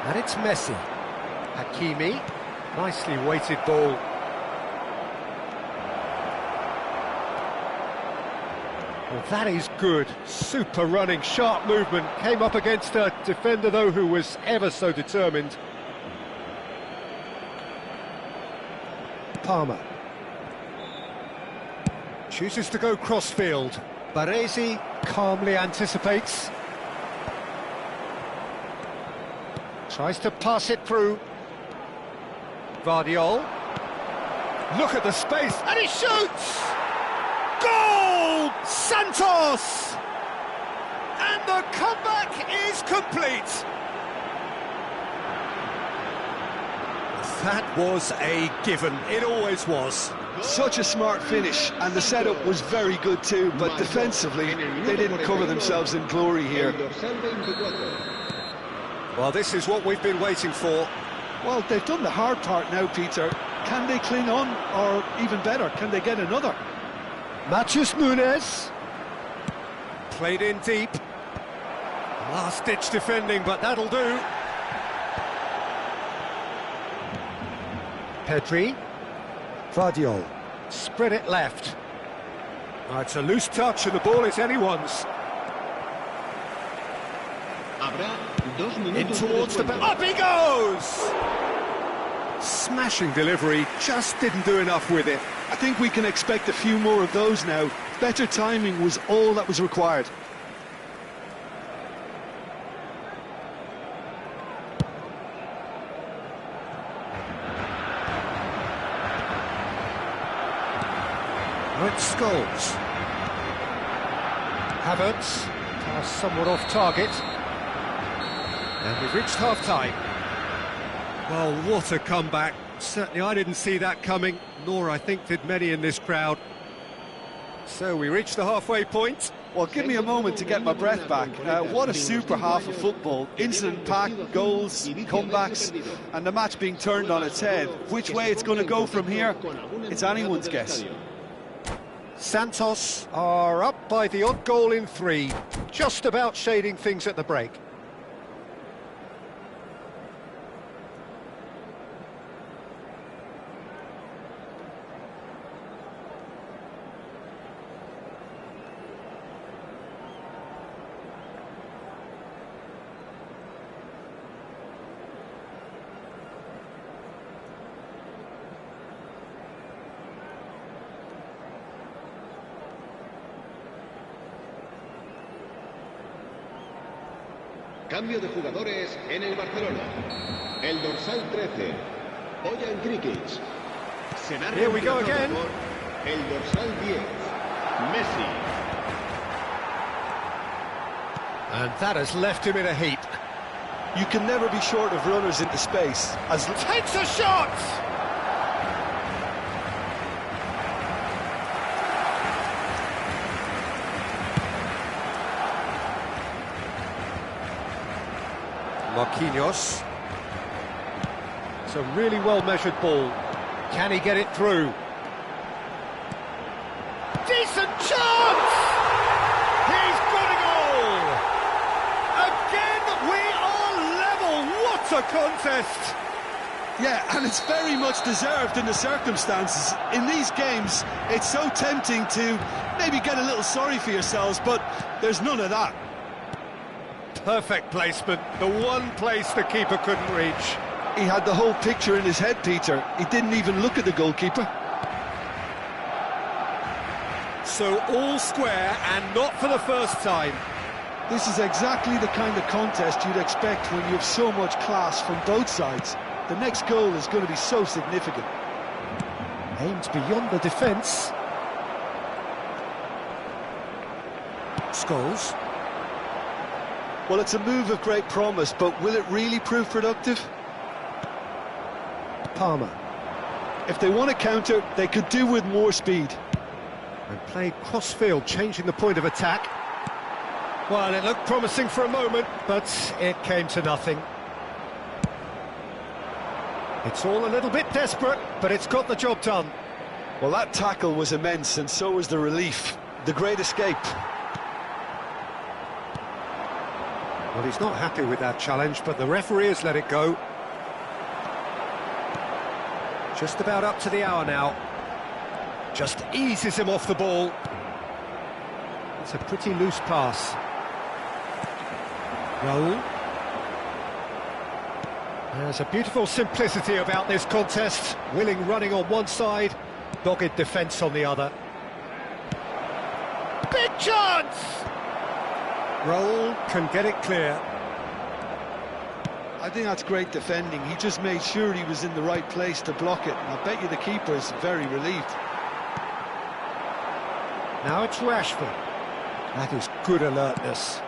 And it's Messi. Hakimi. Nicely weighted ball. Well, that is good. Super running, sharp movement. Came up against a defender, though, who was ever so determined. Palmer. Chooses to go crossfield. Baresi calmly anticipates. Tries to pass it through. Vardiol. Look at the space, and he shoots! Goal! Santos! And the comeback is complete. That was a given. It always was. Such a smart finish, and the setup was very good too, but defensively, they didn't cover themselves in glory here. Well, this is what we've been waiting for. Well, they've done the hard part now, Peter. Can they cling on, or even better, can they get another? Matheus Nunes. Played in deep. Last-ditch defending, but that'll do. Pedri. Vardiol. Spread it left. Oh, it's a loose touch and the ball is anyone's. In towards the back. Up he goes! Smashing delivery, just didn't do enough with it. I think we can expect a few more of those now. Better timing was all that was required. Now it's Scholes. Havertz. Pass somewhat off target. And we've reached half-time. Well, what a comeback. Certainly I didn't see that coming, nor I think did many in this crowd. So we reached the halfway point. Well, give me a moment to get my breath back. What a super half of football. Incident-packed, goals, comebacks, and the match being turned on its head. Which way it's going to go from here, it's anyone's guess. Santos are up by the odd goal in 3, just about shading things at the break. Cambio de jugadores en el Barcelona. El dorsal 13, Bojan Krikic. Será Here we go again. El dorsal 10, Messi. And that has left him in a heap. You can never be short of runners into space. Takes a shot! Marquinhos. It's a really well-measured ball. Can he get it through? Decent chance! He's got a goal! Again, we are level! What a contest! Yeah, and it's very much deserved in the circumstances. In these games, it's so tempting to maybe get a little sorry for yourselves, but there's none of that. Perfect placement, the one place the keeper couldn't reach. He had the whole picture in his head, Peter. He didn't even look at the goalkeeper. So all square, and not for the first time. This is exactly the kind of contest you'd expect when you have so much class from both sides. The next goal is going to be so significant. Aimed beyond the defence. Scholes. Well, it's a move of great promise, but will it really prove productive? Palmer. If they want to counter, they could do with more speed. And played cross-field, changing the point of attack. Well, it looked promising for a moment, but it came to nothing. It's all a little bit desperate, but it's got the job done. Well, that tackle was immense, and so was the relief. The great escape. Well, he's not happy with that challenge, but the referee has let it go. Just about up to the hour now. Just eases him off the ball. It's a pretty loose pass. Raul. There's a beautiful simplicity about this contest. Willing running on one side, dogged defence on the other. Big chance! Raul can get it clear. I think that's great defending. He just made sure he was in the right place to block it. And I bet you the keeper is very relieved. Now it's Rashford. That is good alertness.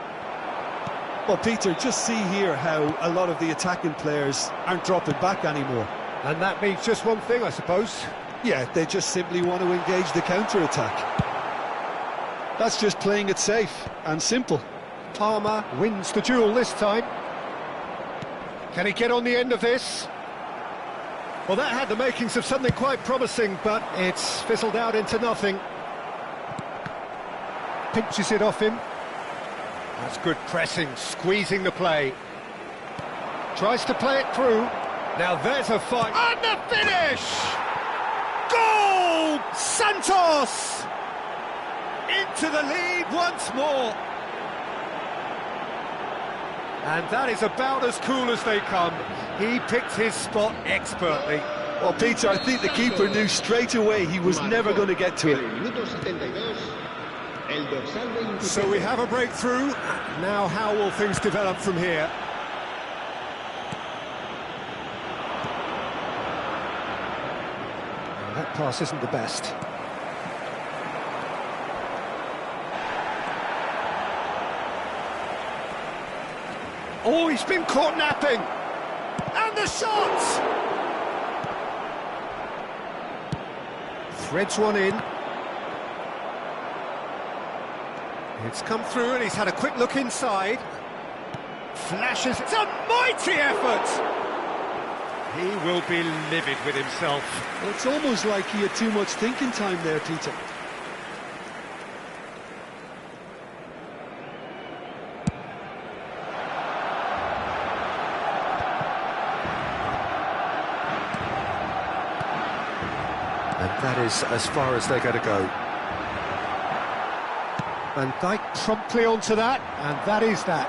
Well, Peter, just see here how a lot of the attacking players aren't dropping back anymore. And that means just one thing, I suppose. Yeah, they just simply want to engage the counter-attack. That's just playing it safe and simple. Palmer wins the duel this time. Can he get on the end of this? Well, that had the makings of something quite promising, but it's fizzled out into nothing. Pinches it off him. That's good pressing, squeezing the play. Tries to play it through. Now there's a fight. And the finish! Goal! Santos! Into the lead once more. And that is about as cool as they come. He picked his spot expertly. Well, Peter, I think the keeper knew straight away he was never going to get to it. So we have a breakthrough. Now how will things develop from here? Well, that pass isn't the best. Oh, he's been caught napping! And the shot! Threads one in. It's come through and he's had a quick look inside. Flashes, it's a mighty effort! He will be livid with himself. Well, it's almost like he had too much thinking time there, Peter. And that is as far as they're going to go. Van Dijk promptly onto that, and that is that.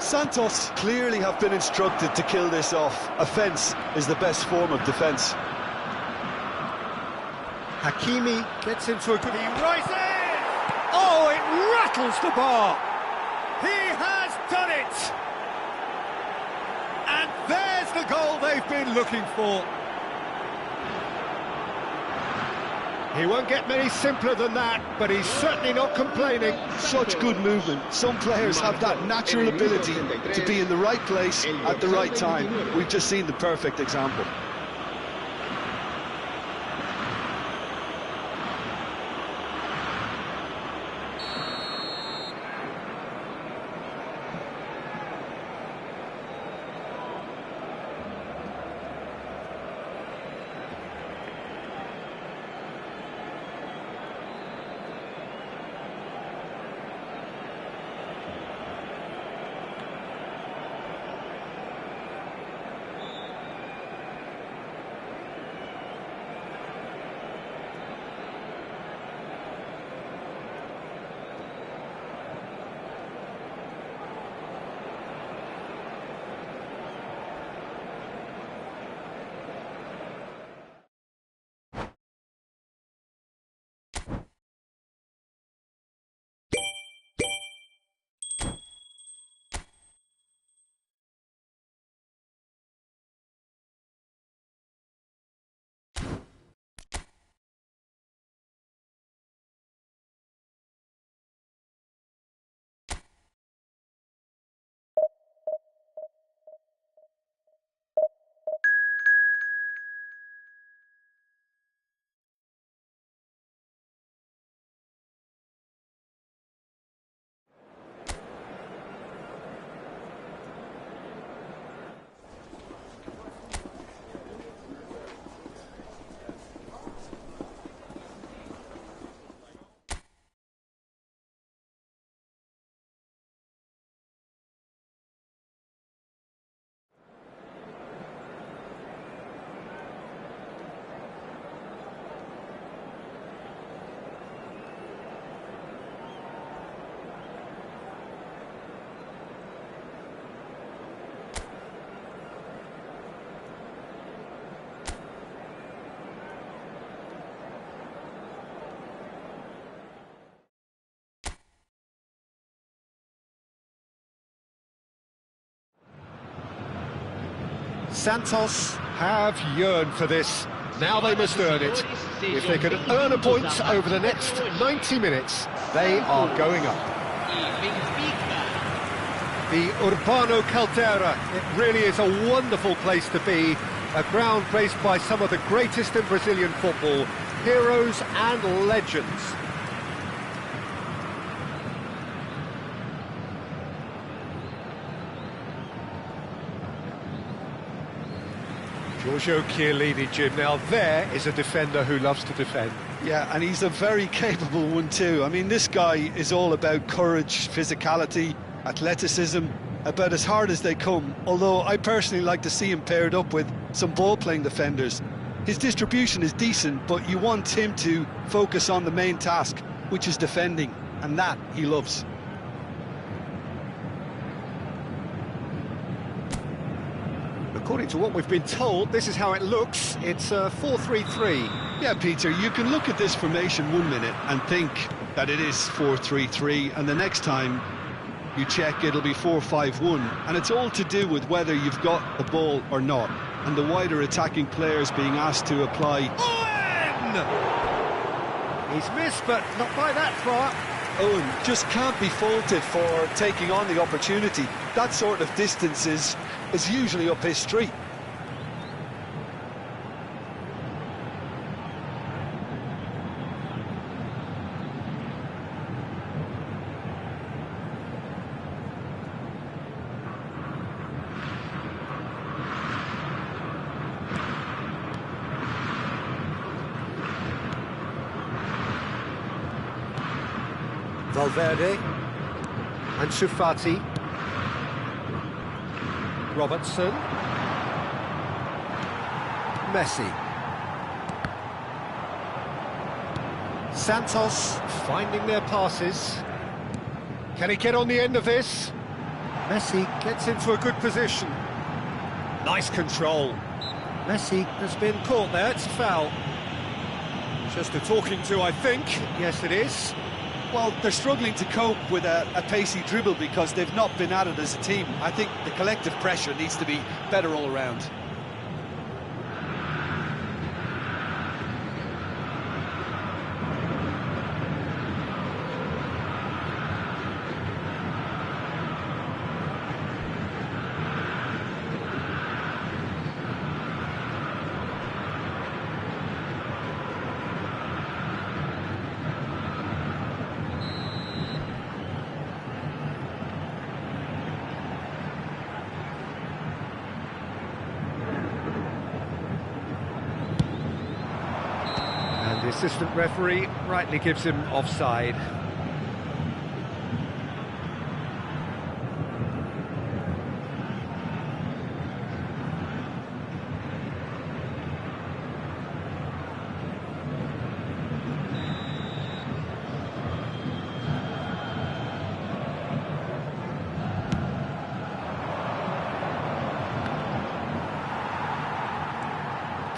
Santos clearly have been instructed to kill this off. Offence is the best form of defence. Hakimi gets into a good... He rises! Oh, it rattles the bar! He has done it! And there's the goal they've been looking for. He won't get many simpler than that, but he's certainly not complaining. Such good movement. Some players have that natural ability to be in the right place at the right time. We've just seen the perfect example. Santos. Have yearned for this. Now they must earn it. If they can earn a point over the next 90 minutes, they are going up. The Urbano Caldera, it really is a wonderful place to be. A ground graced by some of the greatest in Brazilian football, heroes and legends. Giorgio Chiellini, Jim. Now there is a defender who loves to defend. Yeah, and he's a very capable one too. I mean, this guy is all about courage, physicality, athleticism, about as hard as they come, although I personally like to see him paired up with some ball-playing defenders. His distribution is decent, but you want him to focus on the main task, which is defending, and that he loves. According to what we've been told, this is how it looks. It's a 4-3-3. Yeah, Peter, you can look at this formation 1 minute and think that it is 4-3-3, and the next time you check, it'll be 4-5-1, and it's all to do with whether you've got the ball or not, and the wider attacking players being asked to apply. Owen! He's missed, but not by that far. Owen just can't be faulted for taking on the opportunity. That sort of distance is usually up his street. Valverde, Ansu Fati, Robertson, Messi, Santos. finding their passes. Can he get on the end of this? Messi. Gets into a good position. Nice control. Messi has been Caught there, it's a foul. Just a talking to, I think. Yes, it is. Well, they're struggling to cope with a pacey dribble because they've not been at it as a team. I think the collective pressure needs to be better all around. The assistant referee rightly gives him offside.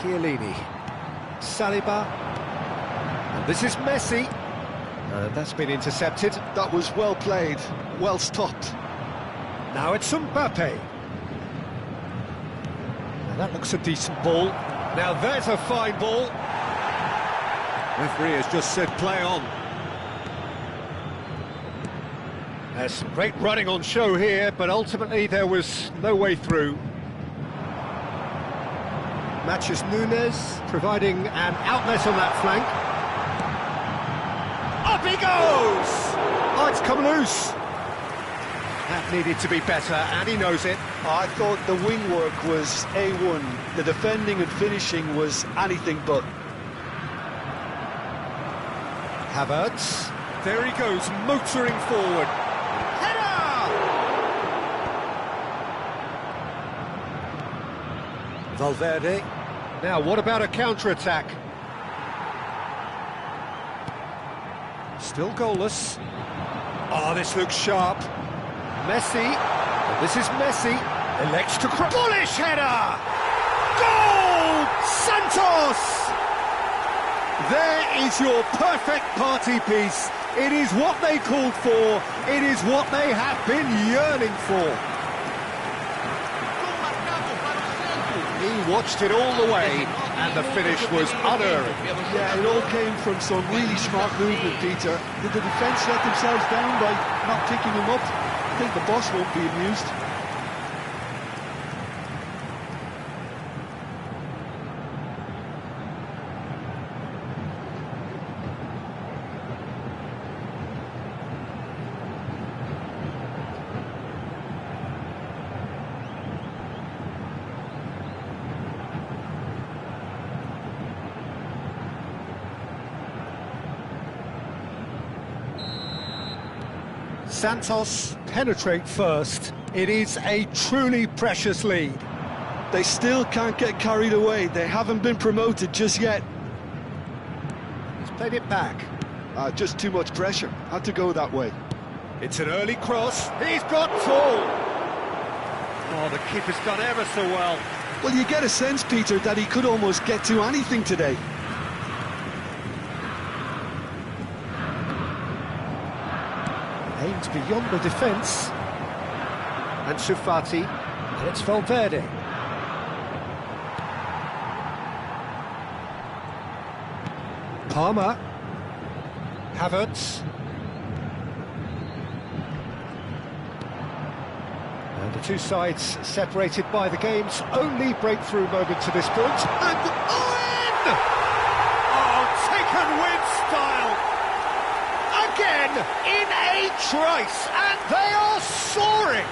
Chiellini. Saliba. And this is Messi. That's been intercepted. That was well played, well stopped. Now it's Mbappe. Now that looks a decent ball. Now there's a fine ball. Referee has just said play on. There's some great running on show here, but ultimately there was no way through. Matches Nunes, providing an outlet on that flank. Up he goes! Oh, it's come loose. That needed to be better, and he knows it. I thought the wing work was A1. The defending and finishing was anything but. Havertz. There he goes, motoring forward. Header! Valverde. Now, what about a counter-attack? Still goalless. Oh, this looks sharp. Messi. And this is Messi. Elects to cross. Bullish header! Goal! Santos! There is your perfect party piece. It is what they called for. It is what they have been yearning for. He watched it all the way, and the finish was unerring. Yeah, it all came from some really smart movement, Peter. Did the defence let themselves down by not picking him up? I think the boss won't be amused. Santos penetrate first. It is a truly precious lead. They still can't get carried away. They haven't been promoted just yet. He's played it back. Just too much pressure. Had to go that way. It's an early cross. He's got tall. Oh, the keeper's done ever so well. Well, you get a sense, Peter, that he could almost get to anything today. Aims beyond the defence. And Sufati. And it's Valverde. Palmer. Havertz. And the two sides separated by the game's only breakthrough moment to this point. And Owen! Oh, taken with style. Again, in a trice, and they are soaring.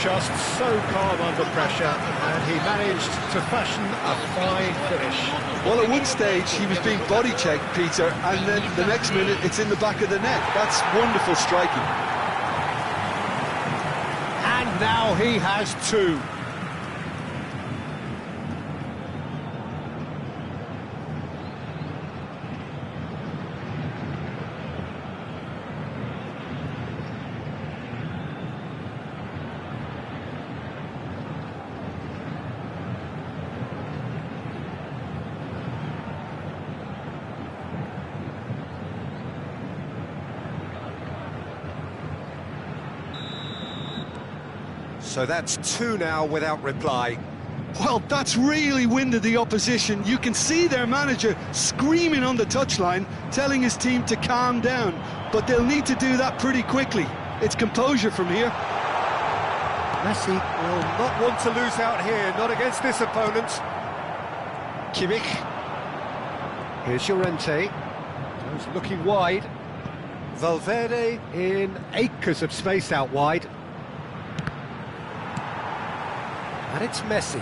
Just so calm under pressure, and he managed to fashion a fine finish. Well, at one stage, he was being body-checked, Peter, and then the next minute, it's in the back of the net. That's wonderful striking. And now he has two. So that's two now without reply. Well, that's really winded the opposition. You can see their manager screaming on the touchline, telling his team to calm down. But they'll need to do that pretty quickly. It's composure from here. Messi will Not want to lose out here, not against this opponent. Kimmich. Here's Llorente. He's looking wide. Valverde in acres of space out wide. And it's Messi.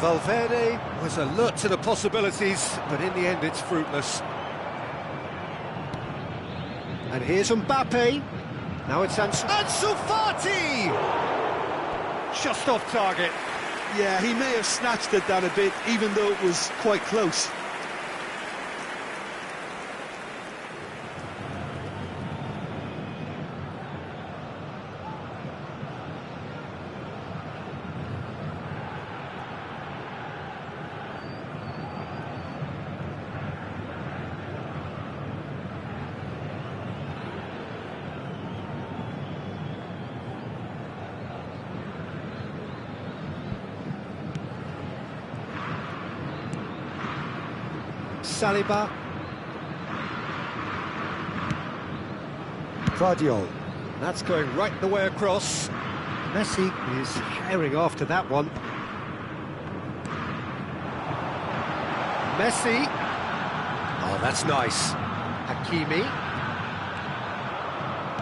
Valverde was alert to the possibilities, but in the end it's fruitless. And here's Mbappe. Now it's Ansu Fati! Just off target. Yeah, he may have snatched at that a bit, even though it was quite close. Saliba. Guardiol. That's going right the way across. Messi is herring after that one. Messi. Oh, that's nice. Hakimi.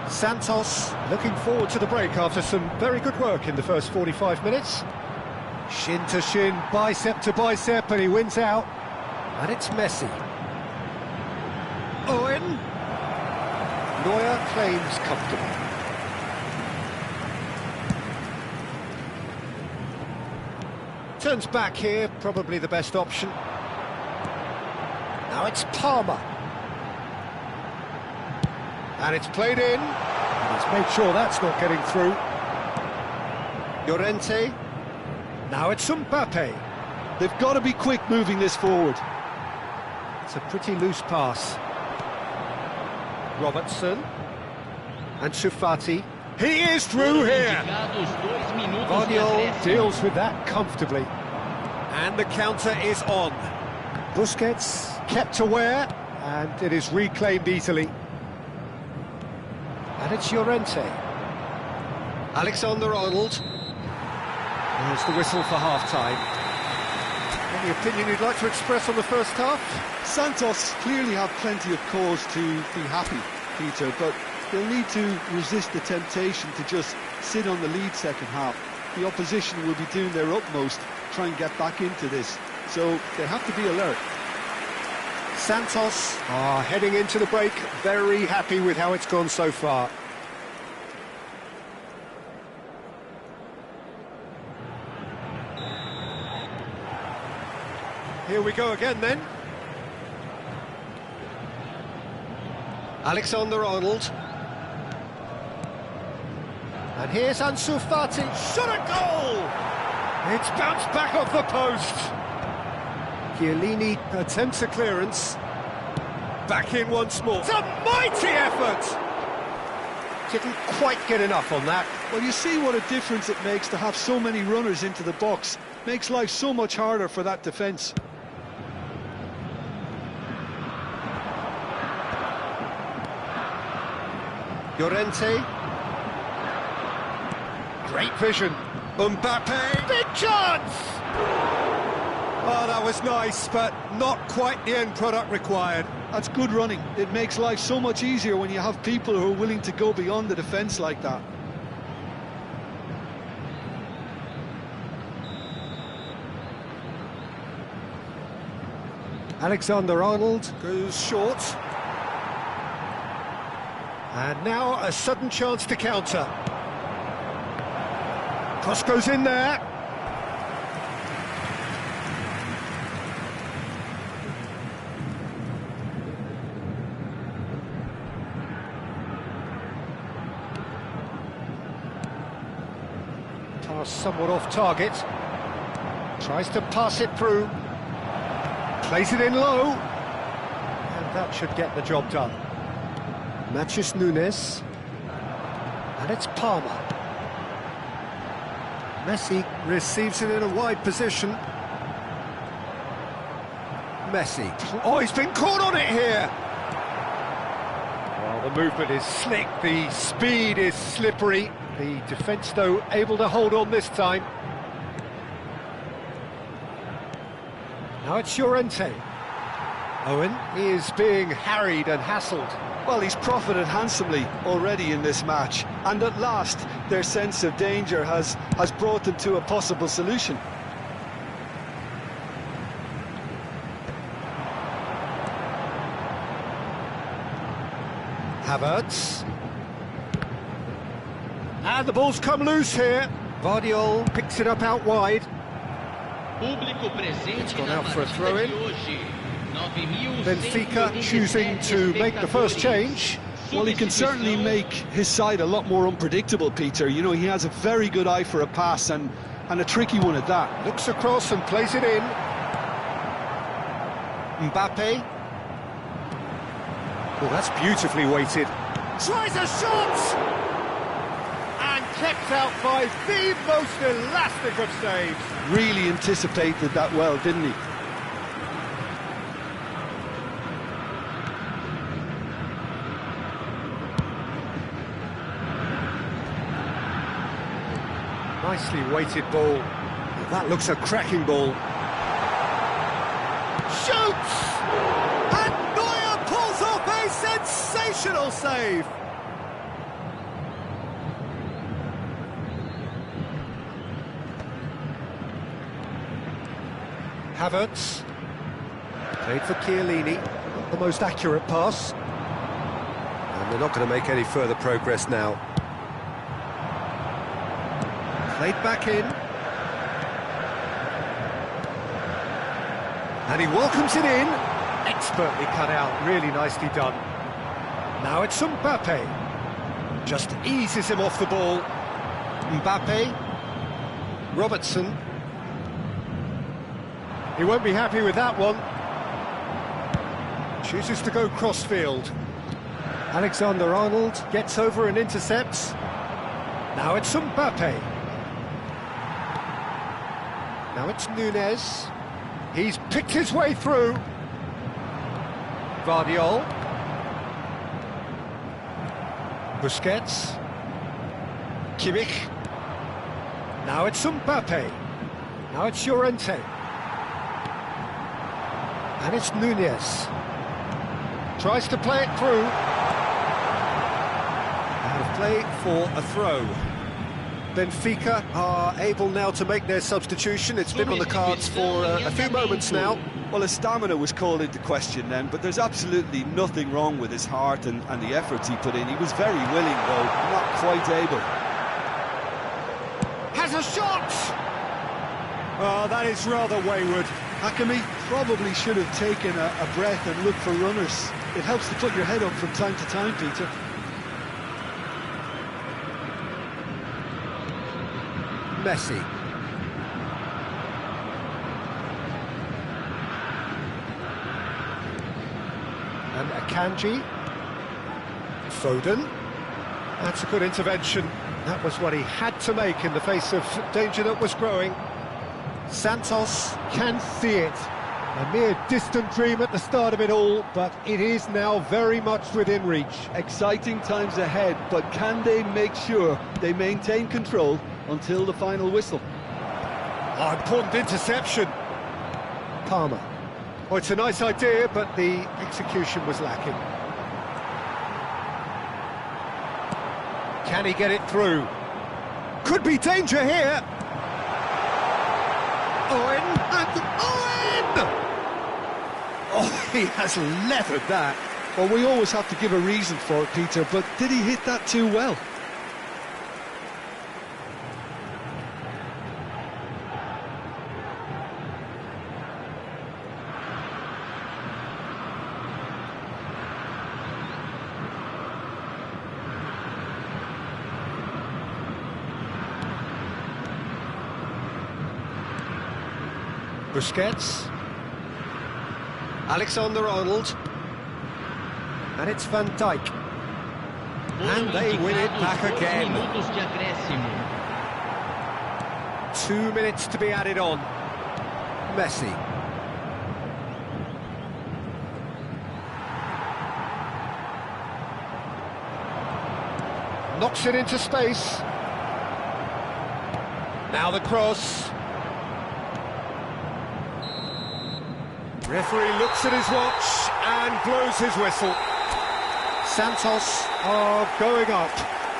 Santos looking forward to the break after some very good work in the first 45 minutes. Shin to shin, bicep to bicep, and he wins out. And it's Messi. Owen. Neuer claims comfortable. Turns back here, probably the best option. Now it's Palmer. And it's played in. And he's made sure that's not getting through. Llorente. Now it's Mbappe. They've got to be quick moving this forward. It's a pretty loose pass. Robertson. And Sufati. He is through here. Guardiola deals with that comfortably. And the counter is on. Busquets kept aware, and it is reclaimed easily. And it's Llorente. Alexander-Arnold. There's the whistle for half-time. Any opinion you'd like to express on the first half? Santos clearly have plenty of cause to be happy, Peter, but they'll need to resist the temptation to just sit on the lead second half. The opposition will be doing their utmost to try and get back into this, so they have to be alert. Santos are heading into the break, very happy with how it's gone so far. Here we go again then. Alexander-Arnold. And here's Ansu Fati. Shot a goal! It's bounced back off the post. Chiellini attempts a clearance. Back in once more. It's a mighty effort! Didn't quite get enough on that. Well, you see what a difference it makes to have so many runners into the box. Makes life so much harder for that defence. Llorente. Great vision. Mbappe. Big chance! Oh, that was nice, but not quite the end product required. That's good running. It makes life so much easier when you have people who are willing to go beyond the defence like that. Alexander-Arnold goes short. And now a sudden chance to counter. Cross goes in there. Pass somewhat off target. Tries to pass it through. Plays it in low. And that should get the job done. Matheus Nunes. And it's Palmer. Messi receives it in a wide position. Messi. Oh, he's been caught on it here! Well, the movement is slick, the speed is slippery. The defence, though, able to hold on this time. Now it's Llorente. Owen is being harried and hassled. Well, he's profited handsomely already in this match, and at last their sense of danger has brought them to a possible solution. Havertz. And the ball's come loose here. Guardiola picks it up out wide. It's gone out for a throw-in. Benfica choosing to make the first change. Well, he can certainly make his side a lot more unpredictable, Peter. You know, he has a very good eye for a pass and a tricky one at that. Looks across and plays it in. Mbappe. Oh, that's beautifully weighted. Tries a shot! And kept out by the most elastic of saves. Really anticipated that well, didn't he? Nicely weighted ball. That looks a cracking ball. Shoots! And Neuer pulls off a sensational save! Havertz. Played for Chiellini. Not the most accurate pass. And they're not going to make any further progress now. Played back in. And he welcomes it in. Expertly cut out, really nicely done. Now it's Mbappe. Just eases him off the ball. Mbappe. Robertson. He won't be happy with that one. Chooses to go crossfield. Alexander-Arnold gets over and intercepts. Now it's Mbappe. Now it's Nunez. He's picked his way through. Guardiola. Busquets. Kimmich. Now it's Mbappe. Now it's Llorente. And it's Nunez. Tries to play it through. Out of play for a throw. Benfica are able now to make their substitution. It's been on the cards for a few moments now. Well, his stamina was called into question then, but there's absolutely nothing wrong with his heart and the efforts he put in. He was very willing, though, not quite able. Has a shot! Oh, that is rather wayward. Hakimi probably should have taken a breath and looked for runners. It helps to put your head up from time to time, Peter. Messi. And Akanji. Foden. That's a good intervention. That was what he had to make in the face of danger that was growing. Santos can see it. A mere distant dream at the start of it all, but it is now very much within reach. Exciting times ahead, but can they make sure they maintain control until the final whistle? Oh, important interception. Palmer. Oh, it's a nice idea, but the execution was lacking. Can he get it through? Could be danger here. Owen and Owen! Oh, he has leathered that. Well, we always have to give a reason for it, Peter, but did he hit that too well? Busquets. Alexander-Arnold. And it's Van Dijk. And they win it back again. 2 minutes to be added on. Messi. Knocks it into space. Now the cross. Referee looks at his watch and blows his whistle. Santos are going up,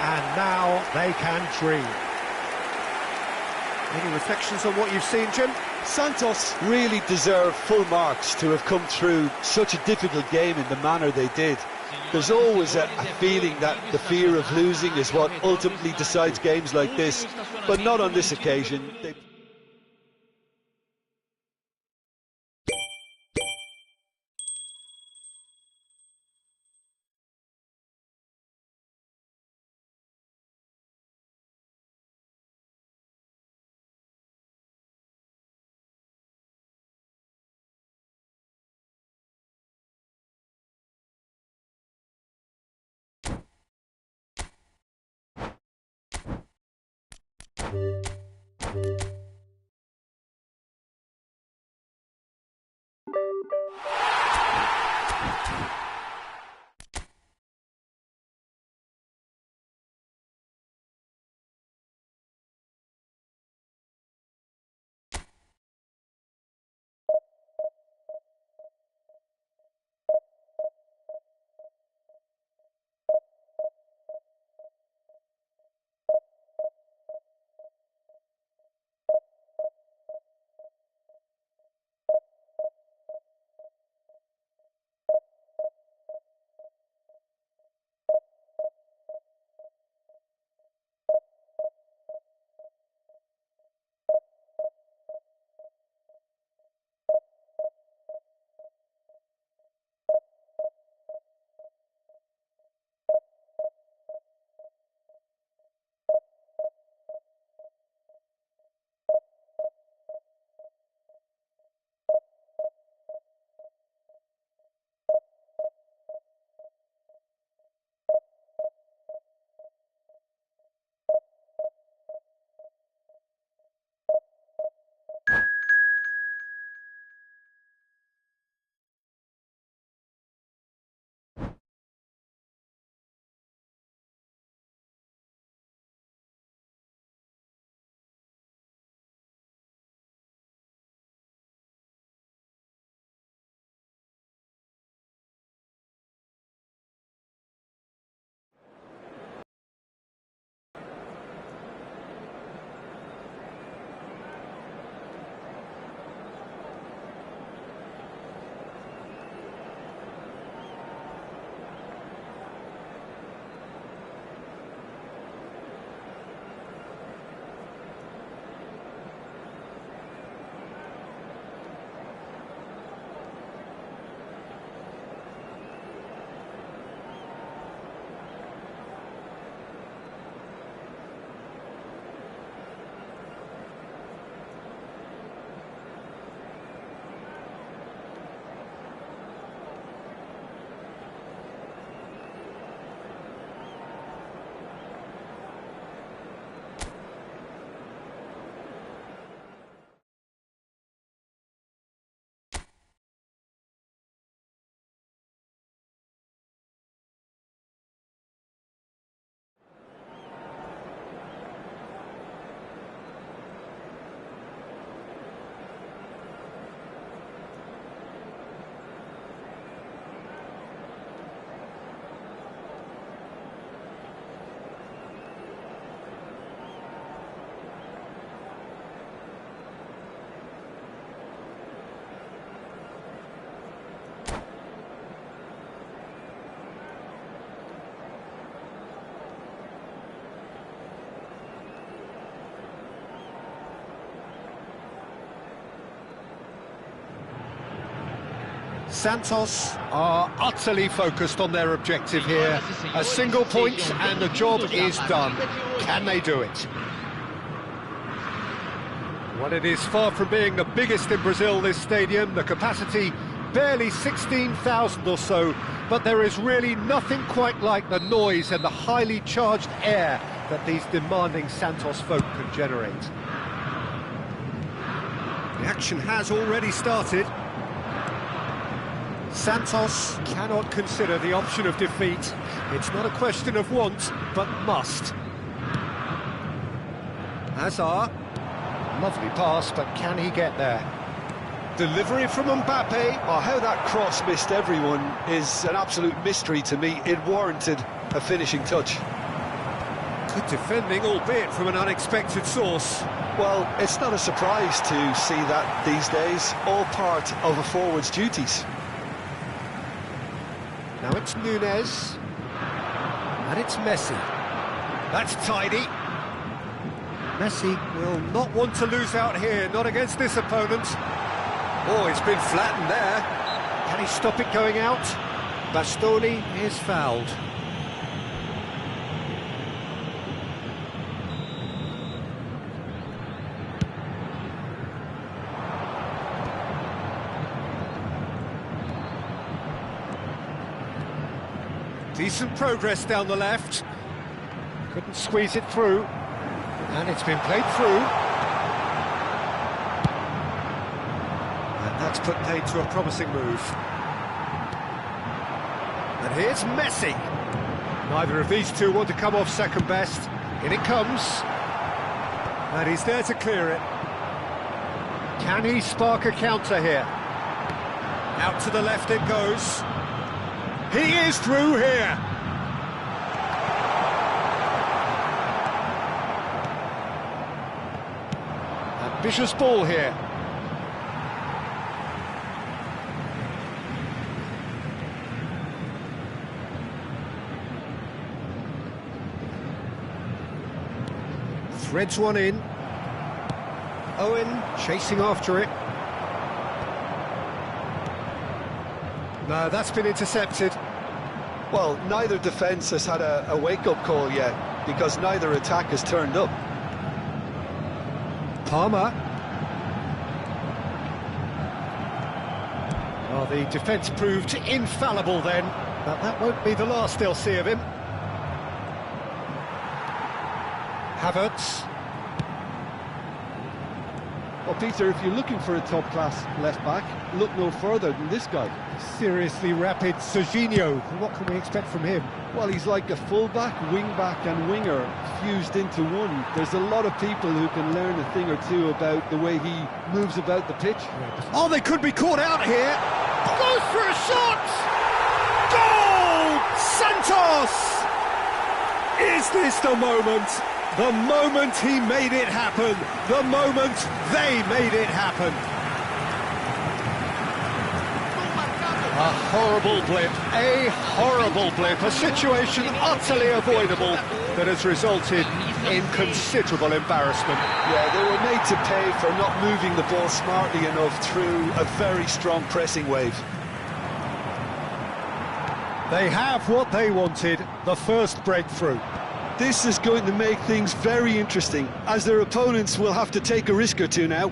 and now they can dream. Any reflections on what you've seen, Jim? Santos really deserve full marks to have come through such a difficult game in the manner they did. There's always a feeling that the fear of losing is what ultimately decides games like this, but not on this occasion. Santos are utterly focused on their objective here. A single point and the job is done. Can they do it? Well, it is far from being the biggest in Brazil, this stadium. The capacity barely 16,000 or so, but there is really nothing quite like the noise and the highly charged air that these demanding Santos folk can generate. The action has already started. Santos cannot consider the option of defeat. It's not a question of want, but must. Hazard, lovely pass, but can he get there? Delivery from Mbappe. Oh, how that cross missed everyone is an absolute mystery to me. It warranted a finishing touch. Good defending, albeit from an unexpected source. Well, it's not a surprise to see that these days, all part of a forward's duties. Now it's Nunez, and it's Messi. That's tidy. Messi will not want to lose out here, not against this opponent. Oh, it's been flattened there. Can he stop it going out? Bastoni is fouled. Decent progress down the left. Couldn't squeeze it through. And it's been played through. And that's put paid to a promising move. And here's Messi. Neither of these two want to come off second best. In it comes. And he's there to clear it. Can he spark a counter here? Out to the left it goes. He is through here. Ambitious ball here. Threads one in. Owen chasing after it. No, that's been intercepted. Well, neither defence has had a wake-up call yet, because neither attack has turned up. Palmer. Well, the defence proved infallible then, but that won't be the last they'll see of him. Havertz. Well, Peter, if you're looking for a top-class left-back, look no further than this guy. Seriously rapid Serginho. What can we expect from him? Well, he's like a full-back, wing-back and winger fused into one. There's a lot of people who can learn a thing or two about the way he moves about the pitch. Oh, they could be caught out here. Goes for a shot! Goal! Santos! Is this the moment? The moment he made it happen. The moment they made it happen. A horrible blip, a situation utterly avoidable that has resulted in considerable embarrassment. Yeah, they were made to pay for not moving the ball smartly enough through a very strong pressing wave. They have what they wanted, the first breakthrough. This is going to make things very interesting, as their opponents will have to take a risk or two now.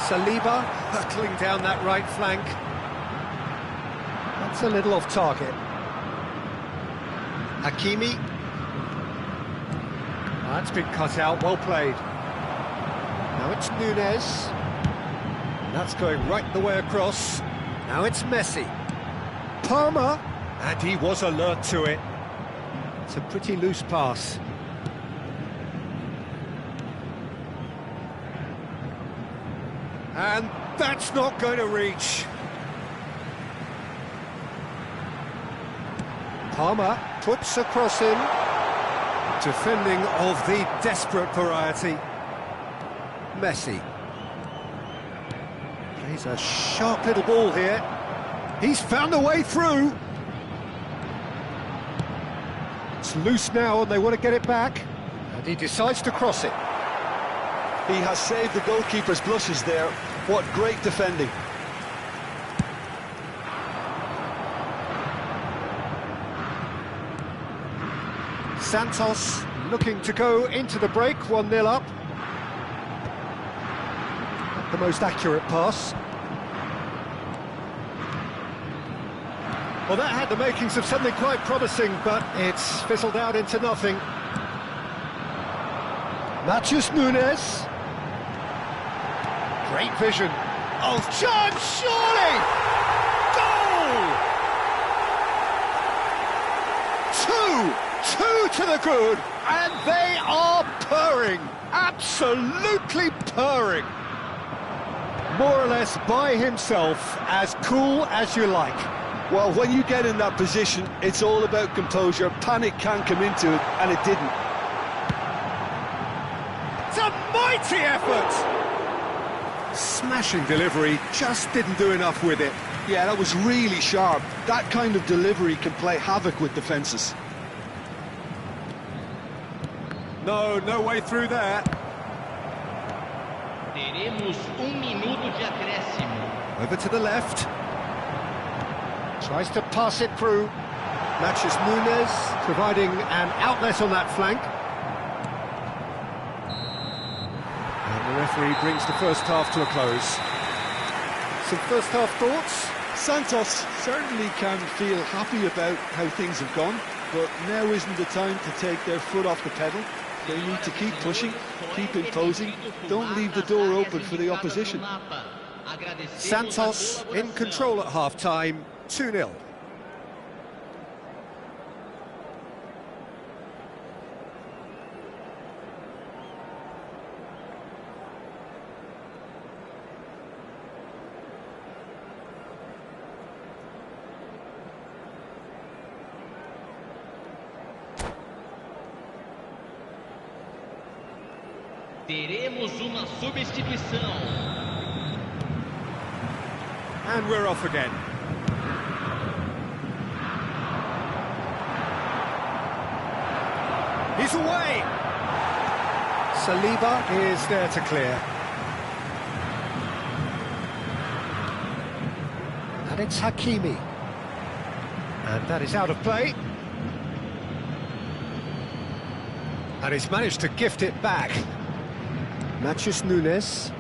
Saliba hurtling down that right flank. That's a little off target. Hakimi. That's been cut out, well played. Now it's Nunez. That's going right the way across. Now it's Messi. Palmer. And he was alert to it. It's a pretty loose pass. And that's not going to reach. Palmer puts a cross in. Defending of the desperate variety. Messi. Plays a sharp little ball here. He's found a way through. It's loose now and they want to get it back. And he decides to cross it. He has saved the goalkeeper's blushes there. What great defending. Santos looking to go into the break, 1-0 up. Not the most accurate pass. Well, that had the makings of something quite promising, but it's fizzled out into nothing. Matheus Nunes. Great vision. Oh, chance, surely! Two to the good, and they are purring, absolutely purring. More or less by himself, as cool as you like. Well, when you get in that position, it's all about composure. Panic can come into it, and it didn't. It's a mighty effort! Smashing delivery, just didn't do enough with it. Yeah, that was really sharp. That kind of delivery can play havoc with defences. No way through there. Teremos minuto de acréscimo. Over to the left. Tries to pass it through. Matheus Nunes providing an outlet on that flank. And the referee brings the first half to a close. Some first half thoughts? Santos certainly can feel happy about how things have gone, but now isn't the time to take their foot off the pedal. They need to keep pushing, keep imposing, don't leave the door open for the opposition. Santos in control at half-time, 2-0. Teremos uma substituição. And we're off again. He's away! Saliba is there to clear. And it's Hakimi. And that is out of play. And he's managed to gift it back. Matheus Nunes.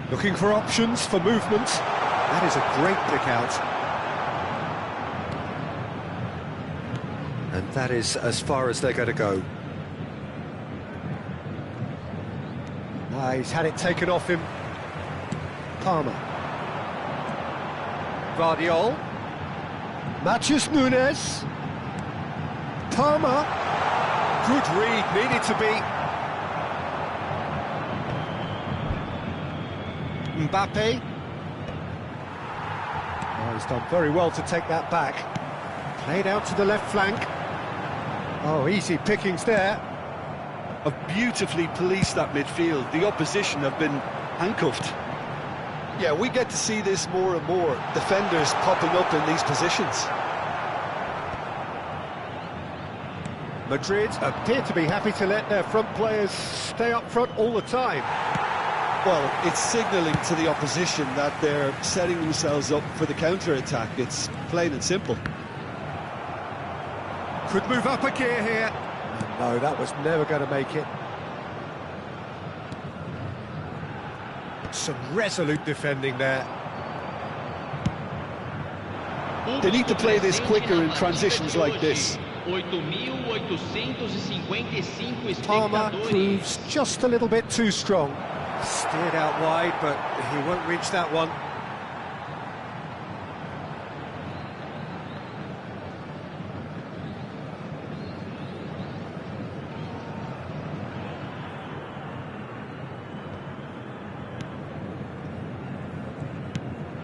Looking for options, for movement. That is a great pick out. And that is as far as they're going to go. He's had it taken off him. Palmer. Guardiol. Matheus Nunes. Palmer. Good read, needed to be. Mbappe. Oh, he's done very well to take that back. Played out to the left flank. Oh, easy pickings there. Have beautifully policed that midfield. The opposition have been handcuffed. Yeah, we get to see this more and more. Defenders popping up in these positions. Madrid appear to be happy to let their front players stay up front all the time. Well, it's signalling to the opposition that they're setting themselves up for the counter-attack. It's plain and simple. Could move up a gear here. No, that was never going to make it. Some resolute defending there. They need to play this quicker in transitions like this. Palmer proves just a little bit too strong. Steered out wide, but he won't reach that one.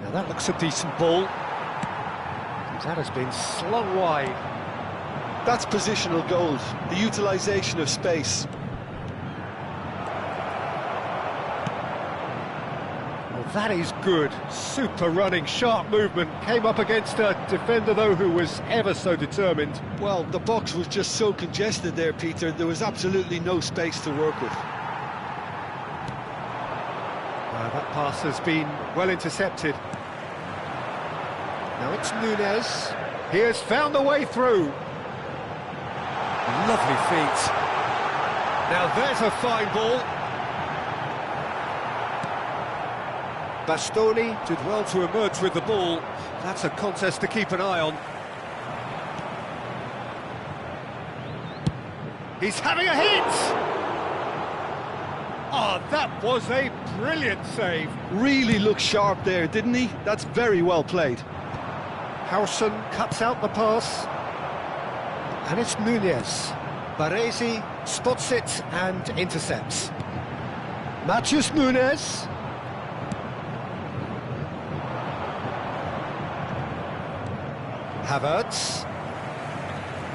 Now that looks a decent ball. That has been slung wide. That's positional gold, the utilisation of space. That is good. Super running, sharp movement. Came up against a defender, though, who was ever so determined. Well, the box was just so congested there, Peter. There was absolutely no space to work with. That pass has been well intercepted. Now it's Nunez. He has found the way through. Lovely feet. Now there's a fine ball. Bastoni did well to emerge with the ball. That's a contest to keep an eye on. He's having a hit! Oh, that was a brilliant save. Really looked sharp there, didn't he? That's very well played. Howson cuts out the pass. And it's Nunez. Baresi spots it and intercepts. Matheus Nunes. Havertz.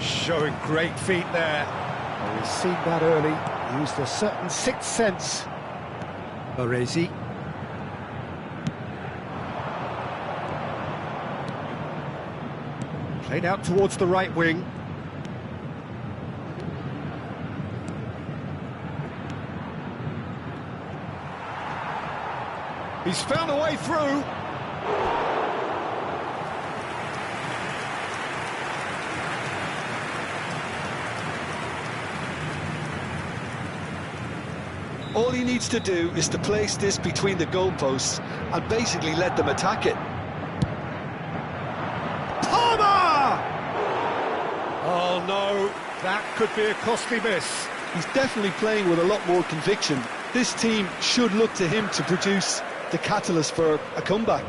Showing great feet there. Oh, he's seen that early. Used a certain sixth sense. Baresi. Played out towards the right wing. He's found a way through. All he needs to do is to place this between the goalposts and basically let them attack it. Palmer! Oh no, that could be a costly miss. He's definitely playing with a lot more conviction. This team should look to him to produce the catalyst for a comeback.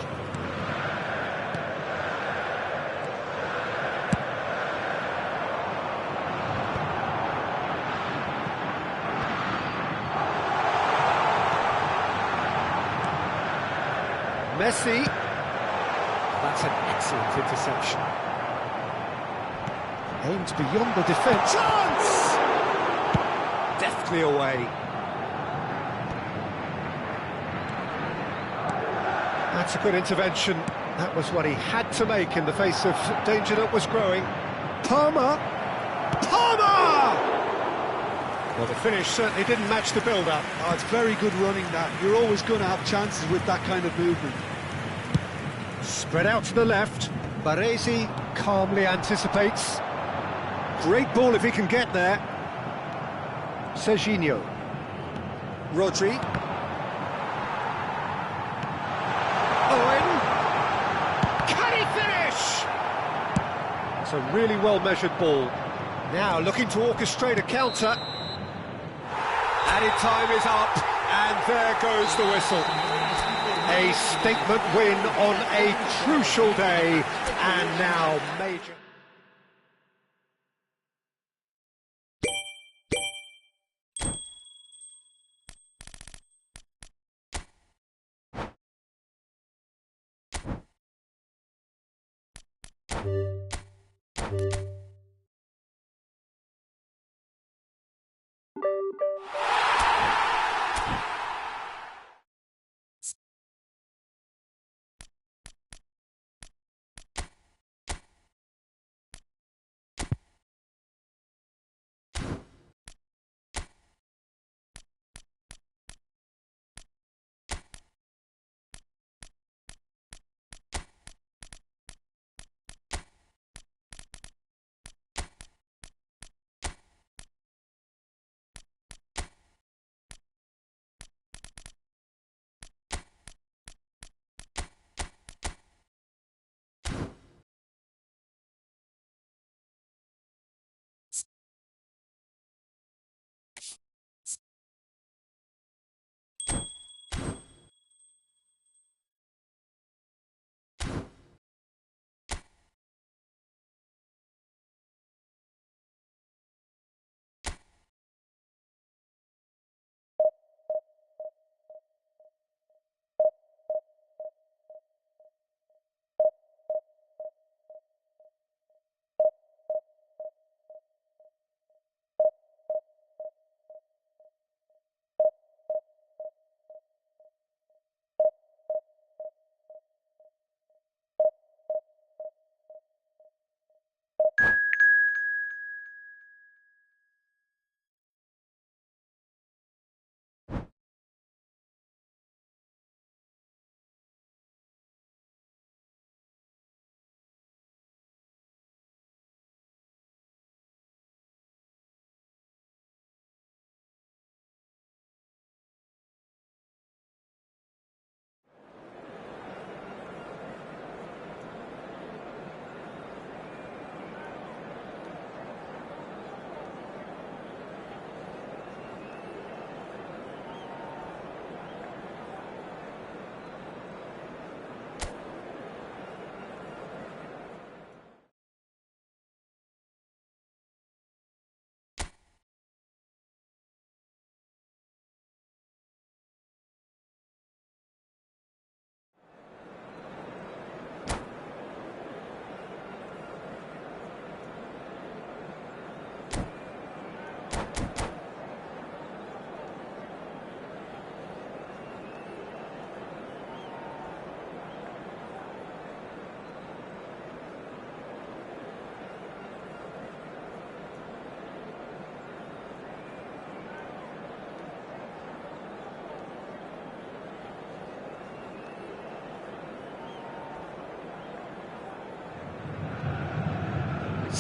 Messi. That's an excellent interception. Aims beyond the defence. Chance! Deftly away. That's a good intervention. That was what he had to make in the face of danger that was growing. Palmer! Palmer! Well, the finish certainly didn't match the build-up. Oh, it's very good running, that. You're always going to have chances with that kind of movement. Spread out to the left. Baresi calmly anticipates. Great ball if he can get there. Serginho. Rodri. Owen. Can he finish? It's a really well-measured ball. Now looking to orchestrate a counter. Added time is up, and there goes the whistle. A statement win on a crucial day, and now major...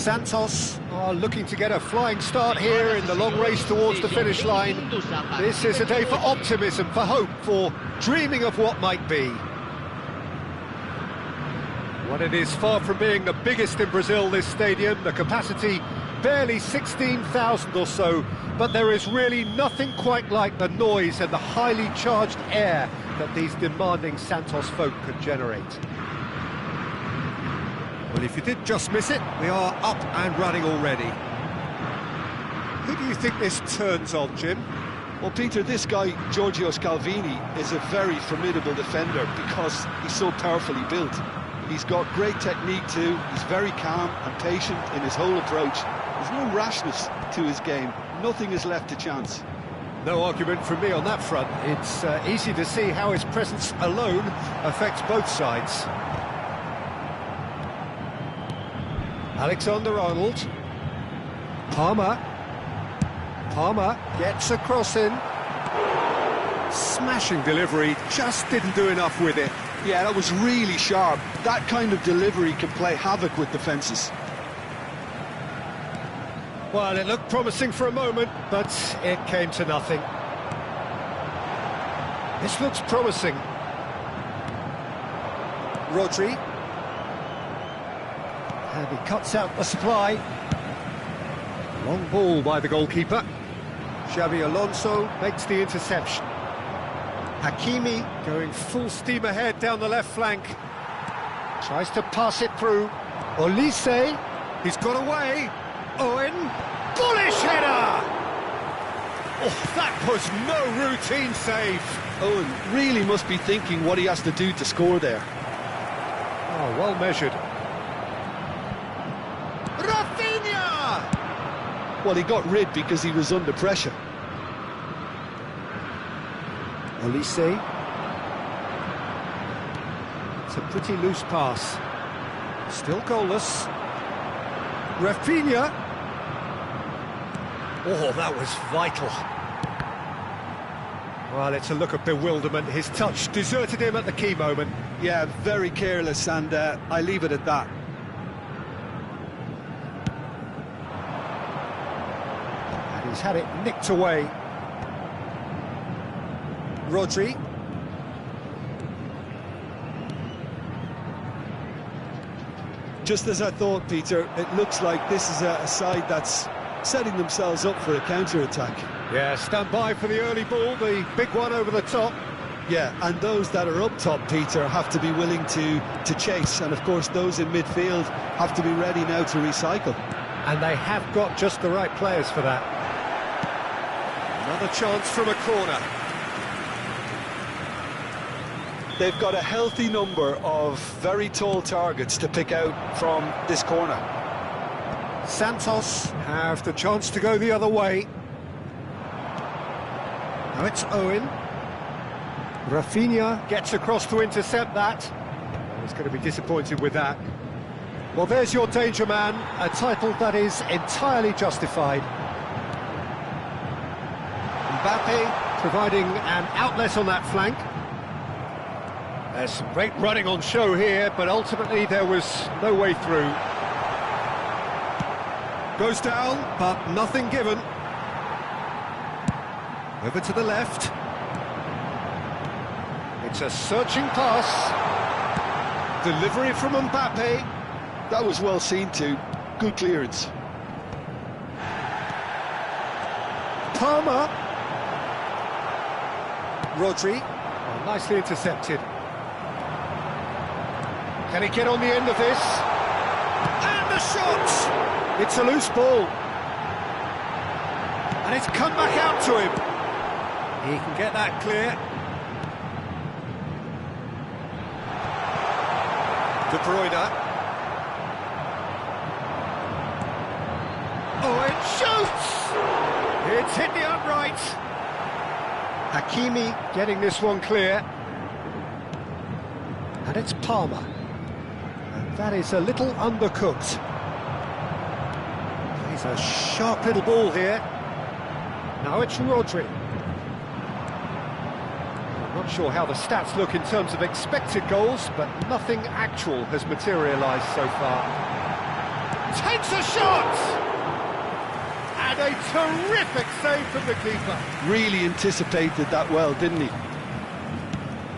Santos are looking to get a flying start here in the long race towards the finish line. This is a day for optimism, for hope, for dreaming of what might be. Well, it is far from being the biggest in Brazil, this stadium. The capacity barely 16,000 or so, but there is really nothing quite like the noise and the highly charged air that these demanding Santos folk could generate. Well, if you did just miss it, we are up and running already. Who do you think this turns on, Jim? Well, Peter, this guy, Giorgio Scalvini, is a very formidable defender because he's so powerfully built. He's got great technique too, he's very calm and patient in his whole approach. There's no rashness to his game, nothing is left to chance. No argument from me on that front. It's easy to see how his presence alone affects both sides. Alexander-Arnold. Palmer gets a cross in. Smashing delivery, just didn't do enough with it. Yeah, that was really sharp. That kind of delivery can play havoc with defences. Well, it looked promising for a moment, but it came to nothing. This looks promising. Rodri. And he cuts out the supply. Long ball by the goalkeeper. Xabi Alonso makes the interception. Hakimi going full steam ahead down the left flank. Tries to pass it through. Olise, he's got away. Owen, bullish header! Oh, that was no routine save. Owen really must be thinking what he has to do to score there. Oh, well measured. Rafinha! Well, he got rid because he was under pressure. Olise. It's a pretty loose pass. Still goalless. Rafinha. Oh, that was vital. Well, it's a look of bewilderment. His touch deserted him at the key moment. Yeah, very careless, and I leave it at that. And he's had it nicked away. Rodri. Just as I thought, Peter, it looks like this is a side that's setting themselves up for a counter-attack. Yeah, stand by for the early ball, the big one over the top. Yeah, and those that are up top, Peter, have to be willing to chase, and of course those in midfield have to be ready now to recycle. And they have got just the right players for that. Another chance from a corner. They've got a healthy number of very tall targets to pick out from this corner. Santos have the chance to go the other way. Now it's Owen. Rafinha gets across to intercept that. He's going to be disappointed with that. Well, there's your danger man, a title that is entirely justified. Mbappe providing an outlet on that flank. There's some great running on show here, but ultimately there was no way through. Goes down, but nothing given. Over to the left. It's a searching pass. Delivery from Mbappe. That was well seen too. Good clearance. Palmer. Rodri. Oh, nicely intercepted. Can he get on the end of this? And the shot! It's a loose ball. And it's come back out to him. He can get that clear. De Bruyne. Oh, it shoots! It's hit the upright. Hakimi getting this one clear. And it's Palmer. And that is a little undercooked. He's a sharp little ball here. Now it's Rodri. I'm not sure how the stats look in terms of expected goals, but nothing actual has materialised so far. takes a shot! And a terrific save from the keeper. Really anticipated that well, didn't he?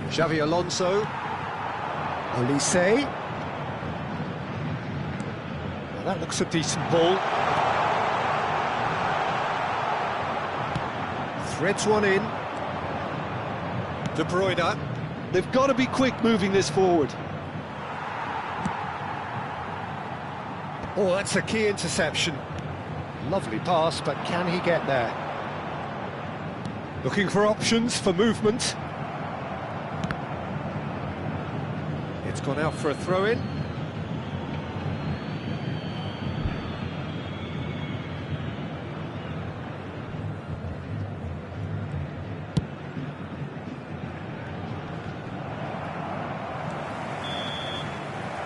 Xavi Alonso. Olise. Well, that looks a decent ball. Threads one in. De Bruyne. They've got to be quick moving this forward. Oh, that's a key interception. Lovely pass, but can he get there? Looking for options for movement. It's gone out for a throw-in.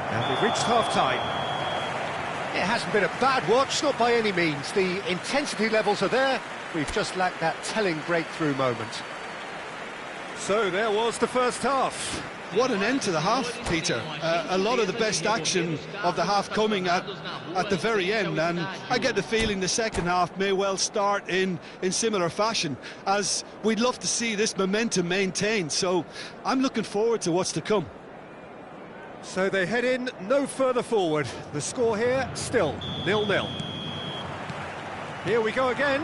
And we've reached half-time. It hasn't been a bad watch, not by any means. The intensity levels are there. We've just lacked that telling breakthrough moment. So there was the first half. What an end to the half, Peter. A lot of the best action of the half coming at the very end, and I get the feeling the second half may well start in similar fashion, as we'd love to see this momentum maintained. So I'm looking forward to what's to come. So they head in no further forward. The score here, still 0-0. Here we go again.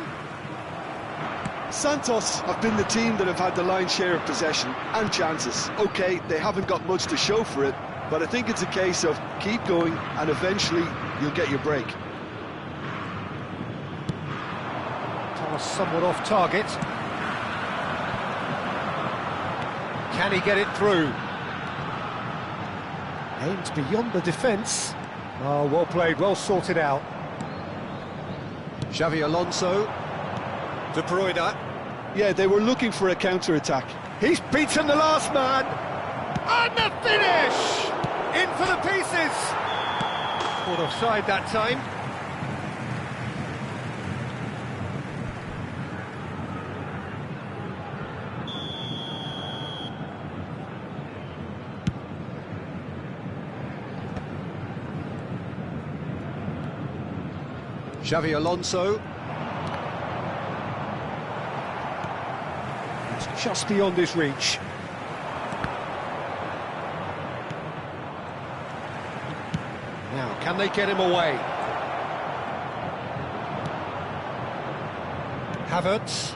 Santos have been the team that have had the lion's share of possession and chances. OK, they haven't got much to show for it, but I think it's a case of keep going and eventually you'll get your break. Toss somewhat off target. Can he get it through? Aimed beyond the defence. Oh, well played, well sorted out. Xavi Alonso. De Bruyne. Yeah, they were looking for a counter-attack. He's beaten the last man. And the finish! In for the pieces! Caught offside that time. Xavi Alonso. It's just beyond his reach. Now, can they get him away? Havertz.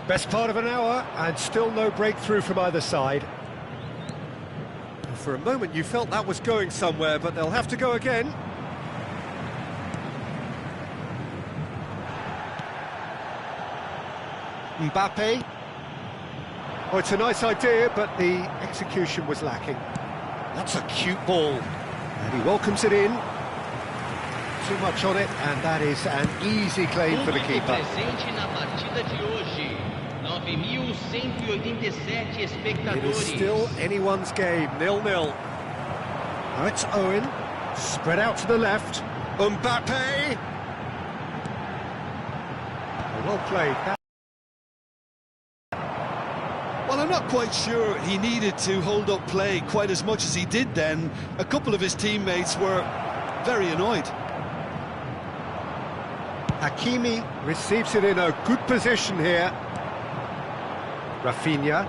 Best part of an hour, and still no breakthrough from either side. For a moment you felt that was going somewhere, but they'll have to go again. Mbappe. Oh, it's a nice idea, but the execution was lacking. That's a cute ball. And he welcomes it in. Too much on it, and that is an easy claim for the keeper. It is still anyone's game, 0-0. Now it's Owen, spread out to the left. Mbappe! Well played. Well, I'm not quite sure he needed to hold up play quite as much as he did then. A couple of his teammates were very annoyed. Hakimi receives it in a good position here. Rafinha.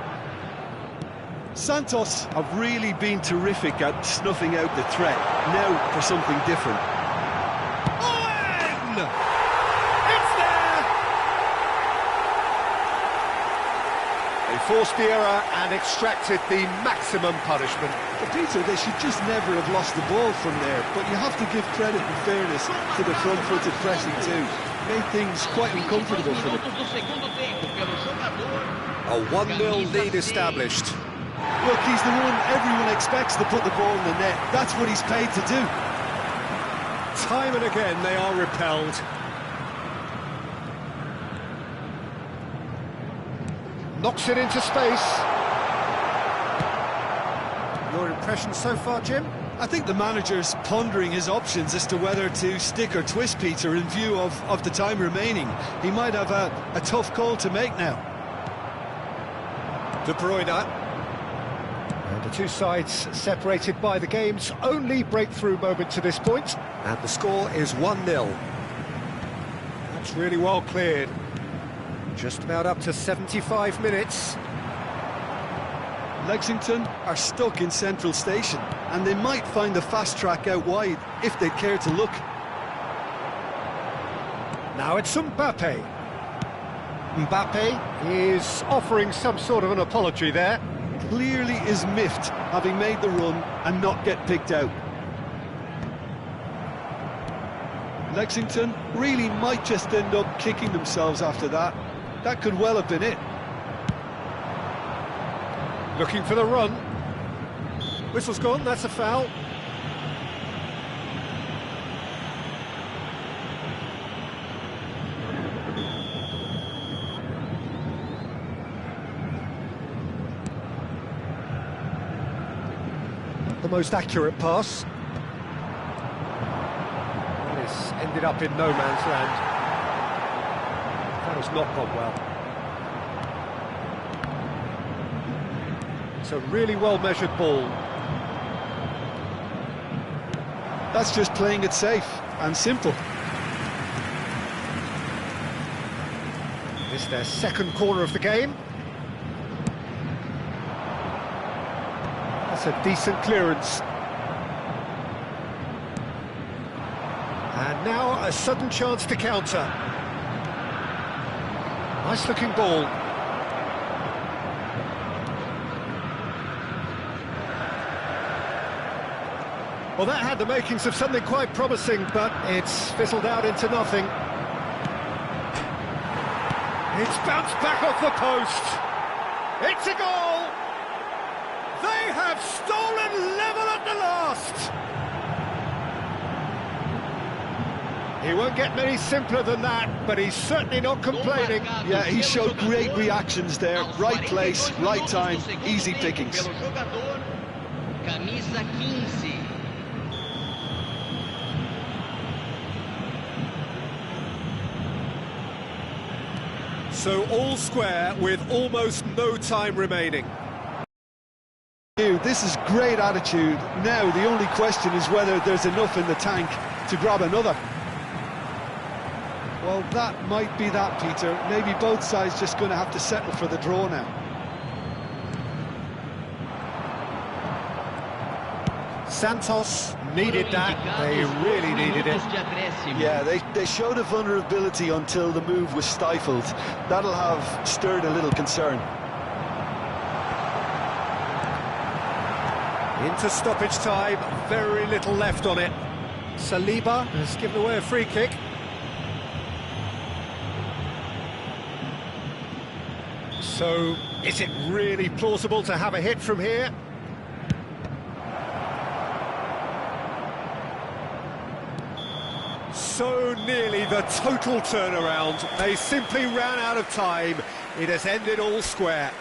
Santos have really been terrific at snuffing out the threat. Now for something different. Owen! It's there! They forced the error and extracted the maximum punishment. But Peter, they should just never have lost the ball from there, but you have to give credit and fairness to the front-footed pressing too. Made things quite uncomfortable for them. A 1-0 lead established. Look, he's the one everyone expects to put the ball in the net. That's what he's paid to do. Time and again they are repelled. Knocks it into space. Your impression so far, Jim? I think the manager's pondering his options as to whether to stick or twist, Peter, in view of the time remaining. He might have a tough call to make now. De Bruyne. And the two sides separated by the game's only breakthrough moment to this point. And the score is 1-0. That's really well cleared. Just about up to 75 minutes. Lexington are stuck in Central Station, and they might find a fast track out wide if they care to look. Now it's Mbappe. Mbappe is offering some sort of an apology there. Clearly is miffed, having made the run and not get picked out. Lexington really might just end up kicking themselves after that. That could well have been it. Looking for the run. Whistle's gone, that's a foul. The most accurate pass. This ended up in no man's land. That has not gone well. It's a really well-measured ball. That's just playing it safe and simple. This is their second corner of the game. That's a decent clearance. And now a sudden chance to counter. Nice looking ball. Well, that had the makings of something quite promising, but it's fizzled out into nothing. It's bounced back off the post. It's a goal! They have stolen level at the last! He won't get many simpler than that, but he's certainly not complaining. Yeah, he showed great reactions there. Right place, right time, easy pickings. Camisa 15. So all square with almost no time remaining. This is great attitude. Now the only question is whether there's enough in the tank to grab another. Well, that might be that, Peter. Maybe both sides just going to have to settle for the draw now. Santos needed that. They really needed it. Yeah, they showed a vulnerability until the move was stifled. That'll have stirred a little concern. Into stoppage time, very little left on it. Saliba has given away a free kick. So, is it really plausible to have a hit from here? So nearly the total turnaround. They simply ran out of time. It has ended all square.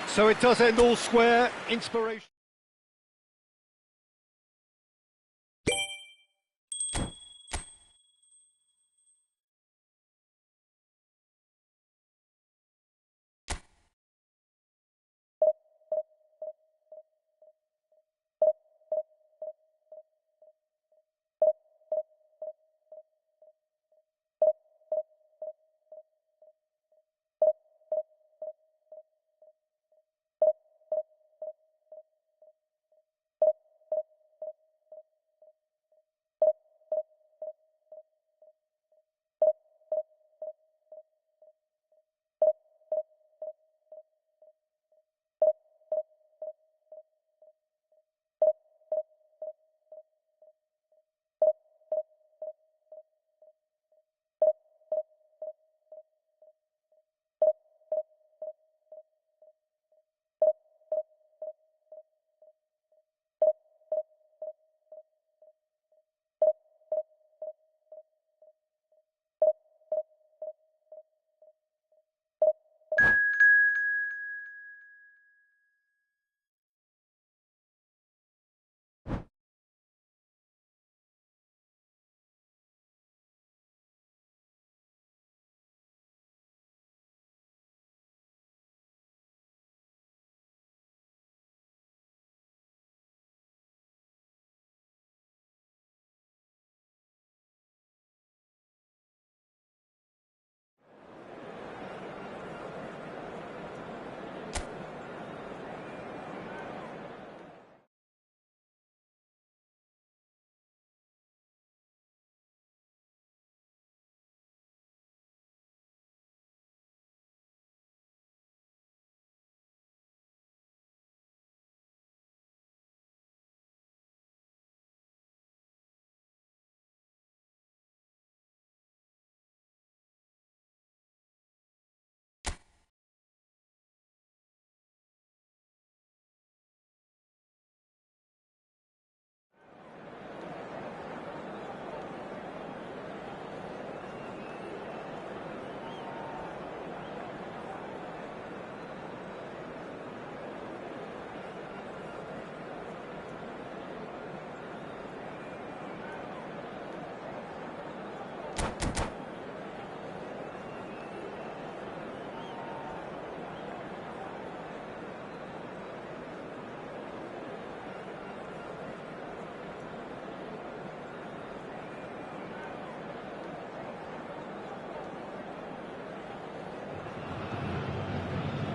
So it does end all square. Inspiration.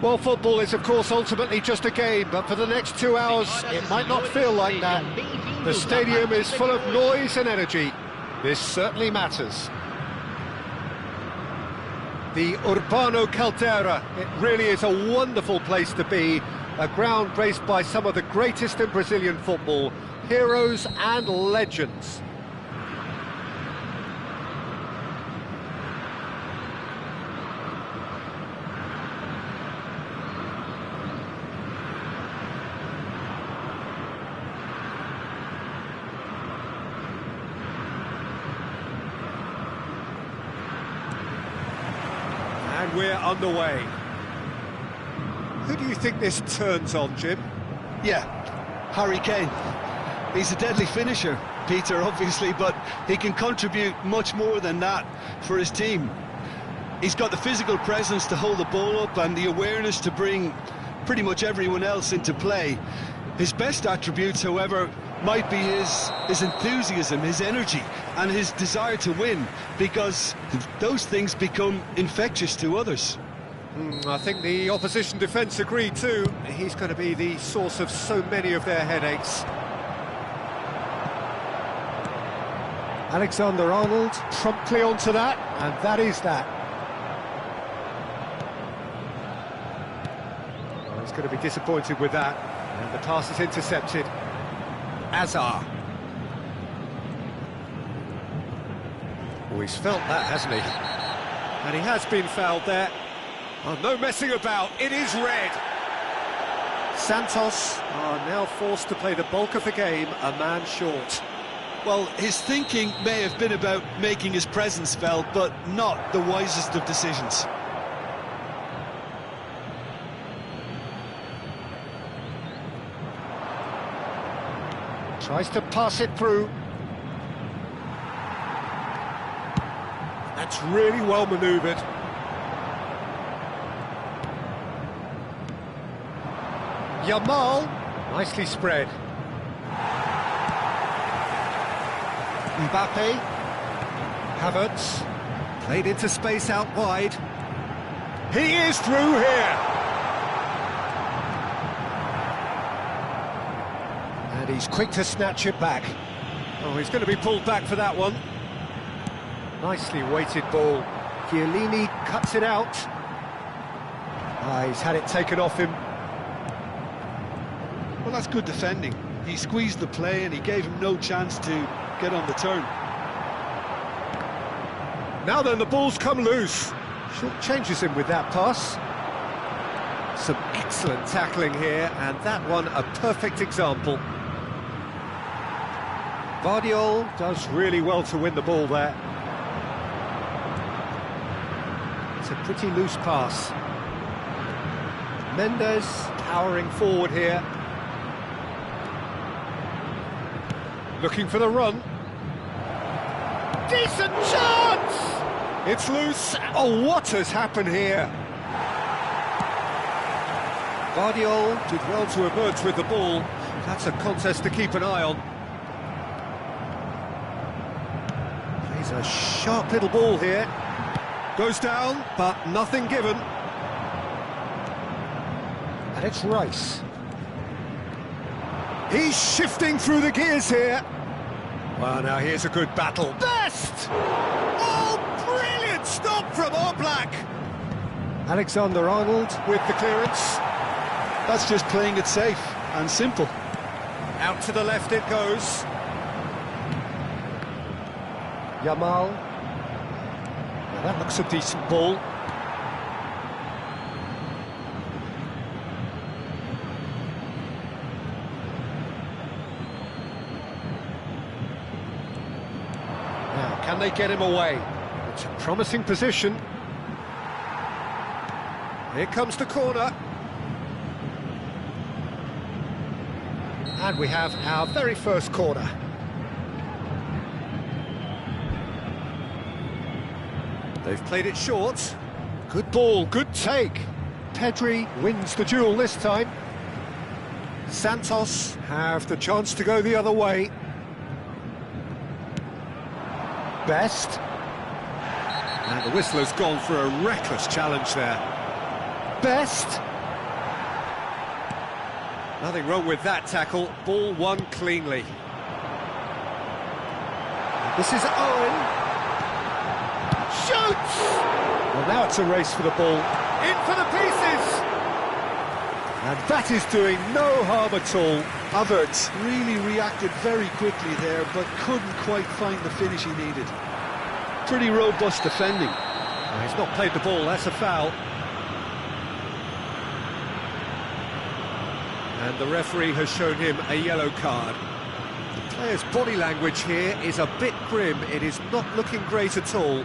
Well, football is, of course, ultimately just a game, but for the next 2 hours, it might not feel like that. The stadium is full of noise and energy. This certainly matters. The Urbano Caldera, it really is a wonderful place to be, a ground graced by some of the greatest in Brazilian football, heroes and legends. And we're underway. Who do you think this turns on, Jim? Yeah, Harry Kane. He's a deadly finisher, Peter, obviously, but he can contribute much more than that for his team. He's got the physical presence to hold the ball up and the awareness to bring pretty much everyone else into play. His best attributes, however, might be his enthusiasm, his energy, and his desire to win, because those things become infectious to others. I think the opposition defence agree too. He's going to be the source of so many of their headaches. Alexander-Arnold promptly onto that, and that is that. Well, he's going to be disappointed with that, and the pass is intercepted. Azar. Oh, he's felt that, hasn't he? And he has been fouled there. Oh, no messing about, it is red. Santos are now forced to play the bulk of the game a man short. Well, his thinking may have been about making his presence felt, but not the wisest of decisions. Tries to pass it through. That's really well manoeuvred. Yamal, nicely spread. Mbappe, Havertz, played into space out wide. He is through here. And he's quick to snatch it back. Oh, he's going to be pulled back for that one. Nicely weighted ball. Chiellini cuts it out. He's had it taken off him. Well, that's good defending. He squeezed the play and he gave him no chance to get on the turn. Now then, the ball's come loose. Short changes him with that pass. Some excellent tackling here, and that one a perfect example. Guardiola does really well to win the ball there. It's a pretty loose pass. Mendes powering forward here. Looking for the run. Decent chance! It's loose. Oh, what has happened here? Guardiola did well to emerge with the ball. That's a contest to keep an eye on. Plays a sharp little ball here. Goes down, but nothing given. And it's Rice. He's shifting through the gears here. Well, now here's a good battle. Best! Oh, brilliant stop from Oblak. Alexander-Arnold With the clearance. That's just playing it safe and simple. Out to the left it goes. Yamal. Well, that looks a decent ball. Now, can they get him away? It's a promising position. Here comes the corner. And we have our very first corner. They've played it short. Good ball, good take. Pedri wins the duel this time. Santos have the chance to go the other way. Best. And the whistler's gone for a reckless challenge there. Best. Nothing wrong with that tackle. Ball won cleanly. This is Owen. Shoots! Well, now it's a race for the ball. In for the pieces! And that is doing no harm at all. Havertz really reacted very quickly there, but couldn't quite find the finish he needed. Pretty robust defending. Oh, he's not played the ball, that's a foul. And the referee has shown him a yellow card. The player's body language here is a bit grim. It is not looking great at all.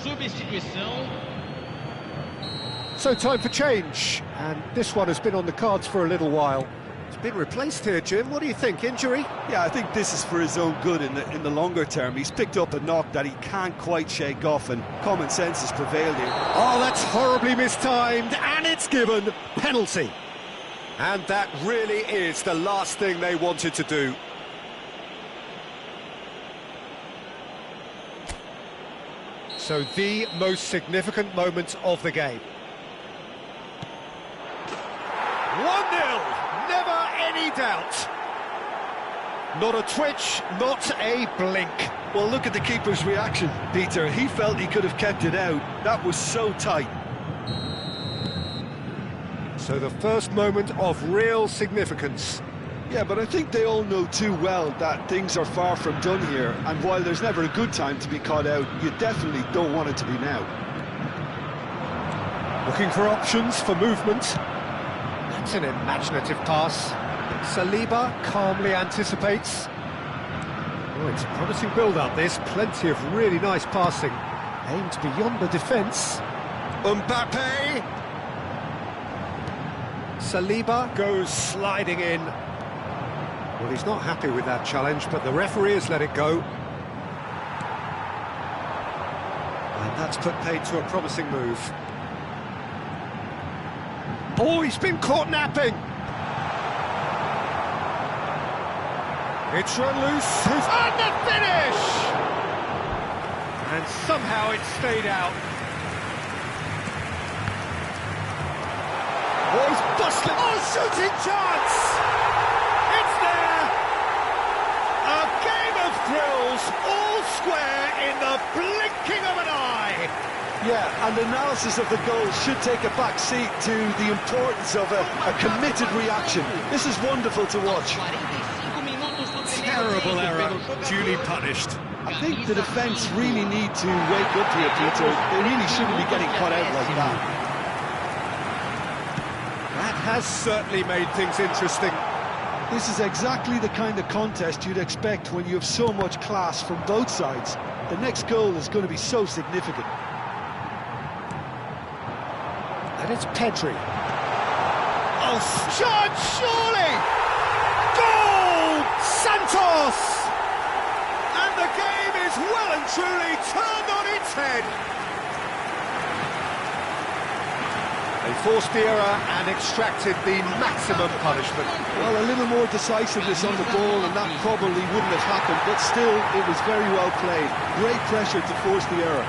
Substituição. So time for change, and this one has been on the cards for a little while. It's been replaced here, Jim. What do you think? Injury? Yeah, I think this is for his own good in the longer term. He's picked up a knock that he can't quite shake off, and common sense has prevailed here. Oh, that's horribly mistimed, and it's given penalty. And that really is the last thing they wanted to do. So the most significant moment of the game. 1-0, never any doubt. Not a twitch, not a blink. Well, look at the keeper's reaction, Peter. He felt he could have kept it out. That was so tight. So the first moment of real significance. Yeah, but I think they all know too well that things are far from done here, and while there's never a good time to be caught out, you definitely don't want it to be now. Looking for options for movement. That's an imaginative pass. Saliba calmly anticipates. Oh, it's a promising build-up, this. Plenty of really nice passing. Aimed beyond the defence. Mbappe! Saliba goes sliding in. Well, he's not happy with that challenge, but the referee has let it go. And that's put paid to a promising move. Oh, he's been caught napping! It's run loose, and the finish! And somehow it stayed out. Oh, he's bustling! Oh, shooting chance! It's there! A game of thrills, all square in the blinking of an eye! Yeah, and analysis of the goal should take a back seat to the importance of a committed reaction. This is wonderful to watch. Terrible error, duly punished. I think the defence really need to wake up here, Peter. They really shouldn't be getting caught out like that. That has certainly made things interesting. This is exactly the kind of contest you'd expect when you have so much class from both sides. The next goal is going to be so significant. And it's Pedri. Oh, shot, surely! Goal! Santos! And the game is well and truly turned on its head. They forced the error and extracted the maximum punishment. Well, a little more decisiveness on the ball and that probably wouldn't have happened, but still, it was very well played. Great pressure to force the error.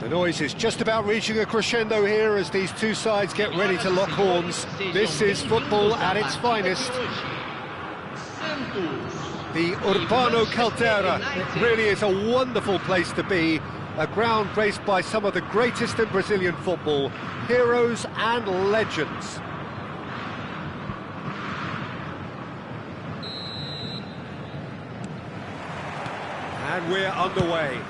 The noise is just about reaching a crescendo here as these two sides get ready to lock horns. This is football at its finest. The Urbano Caldera, it really is a wonderful place to be. A ground graced by some of the greatest in Brazilian football, heroes and legends. And we're underway.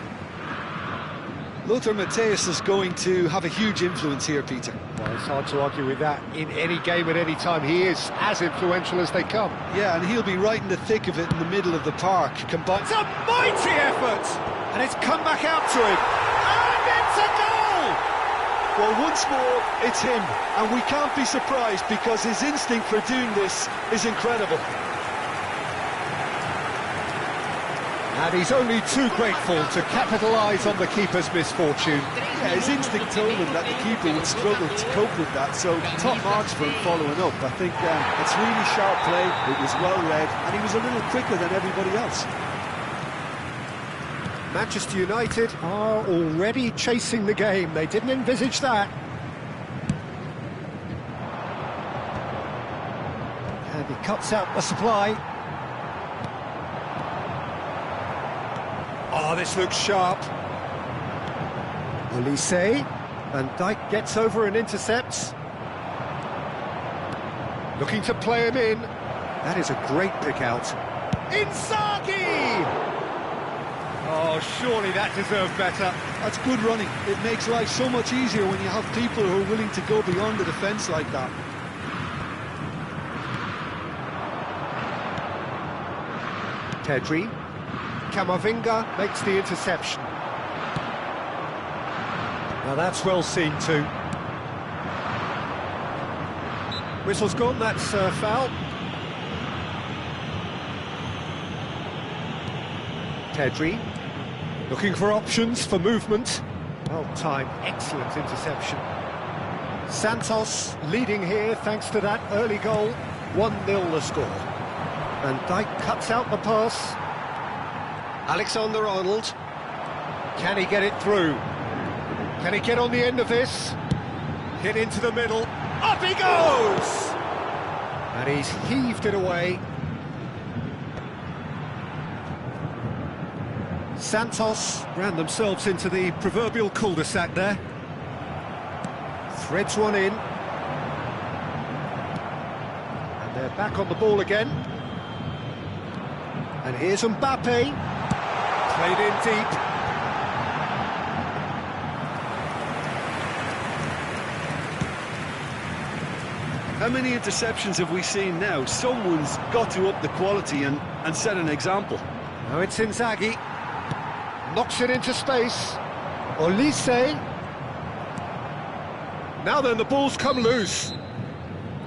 Lothar Matthäus is going to have a huge influence here, Peter. Well, it's hard to argue with that. In any game at any time, he is as influential as they come. Yeah, and he'll be right in the thick of it in the middle of the park. It's a mighty effort! And it's come back out to him. And it's a goal! Well, once more, it's him. And we can't be surprised because his instinct for doing this is incredible. And he's only too grateful to capitalise on the keeper's misfortune. Yeah, his instinct told him that the keeper would struggle to cope with that, so top marks for him following up. I think it's really sharp play, it was well read, and he was a little quicker than everybody else. Manchester United are already chasing the game. They didn't envisage that. And he cuts out the supply. Oh, this looks sharp. Olise, Van Dijk gets over and intercepts. Looking to play him in. That is a great pick out. Inzaghi! Oh, surely that deserved better. That's good running. It makes life so much easier when you have people who are willing to go beyond the defence like that. Pedri. Camavinga makes the interception. Now that's well seen too. Whistle's gone, that's foul. Pedri, looking for options for movement. Well timed, excellent interception. Santos leading here thanks to that early goal. 1-0 the score. Van Dijk cuts out the pass. Alexander-Arnold, can he get it through? Can he get on the end of this? Hit into the middle, up he goes! And he's heaved it away. Santos ran themselves into the proverbial cul-de-sac there. Threads one in. And they're back on the ball again. And here's Mbappe. Played in deep. How many interceptions have we seen now? Someone's got to up the quality and set an example. Now it's Inzaghi. Knocks it into space. Olise. Now then, the ball's come loose.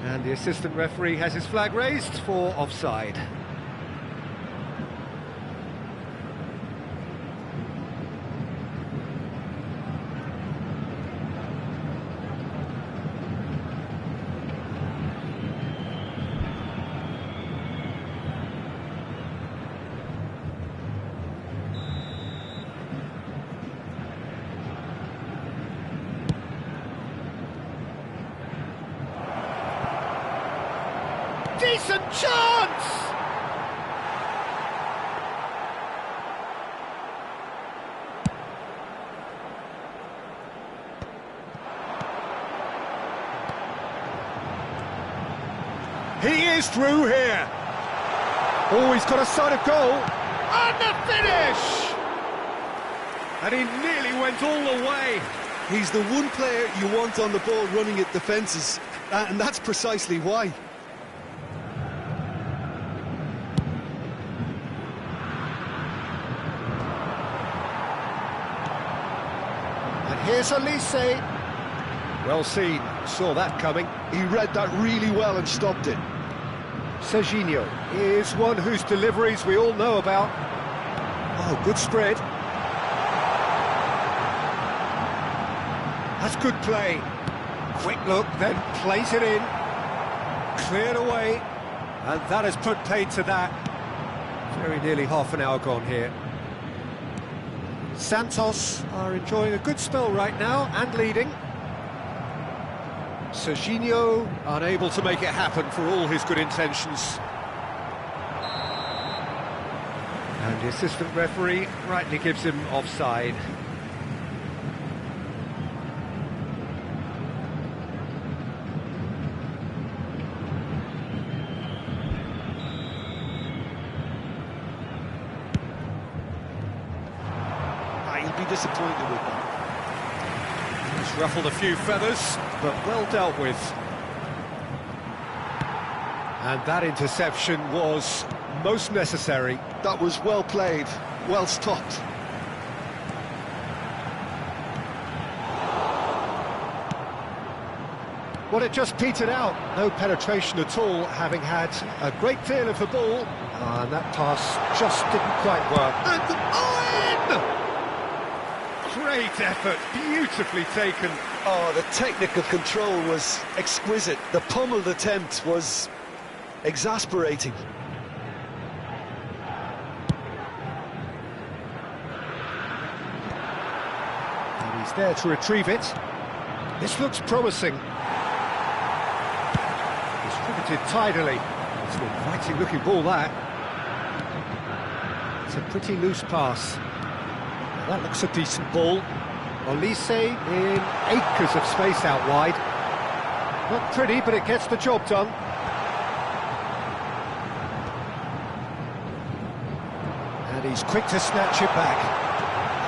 And the assistant referee has his flag raised for offside. Decent chance! He is through here. Oh, he's got a sight of goal. And the finish! And he nearly went all the way. He's the one player you want on the ball running at defences, and that's precisely why. Here's Olise. Well seen, saw that coming. He read that really well and stopped it. Serginho is one whose deliveries we all know about. Oh, good spread. That's good play. Quick look, then plays it in. Cleared away. And that has put paid to that. Very nearly half an hour gone here. Santos are enjoying a good spell right now and leading. Serginho unable to make it happen for all his good intentions. And the assistant referee rightly gives him offside. He'll be disappointed with that. He's ruffled a few feathers, but well dealt with. And that interception was most necessary. That was well played, well stopped. Well, it just petered out. No penetration at all, having had a great deal of the ball. And that pass just didn't quite work. And Owen! Great effort, beautifully taken. Oh, the technical control was exquisite. The pummeled attempt was exasperating. And he's there to retrieve it. This looks promising. Distributed tidily. It's an inviting looking ball, that. It's a pretty loose pass. Now, that looks a decent ball. Olise in acres of space out wide. Not pretty, but it gets the job done. And he's quick to snatch it back.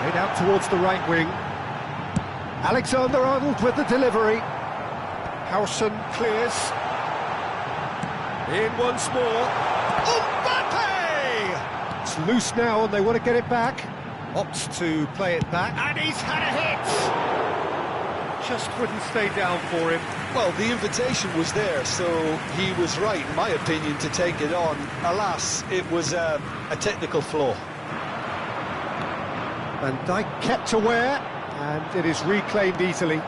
Played out towards the right wing. Alexander-Arnold with the delivery. Howson clears. In once more. Mbappe! It's loose now and they want to get it back. Opts to play it back. And he's had a hit! Just wouldn't stay down for him. Well, the invitation was there, so he was right, in my opinion, to take it on. Alas, it was a technical flaw. Van Dijk kept aware, and it is reclaimed easily.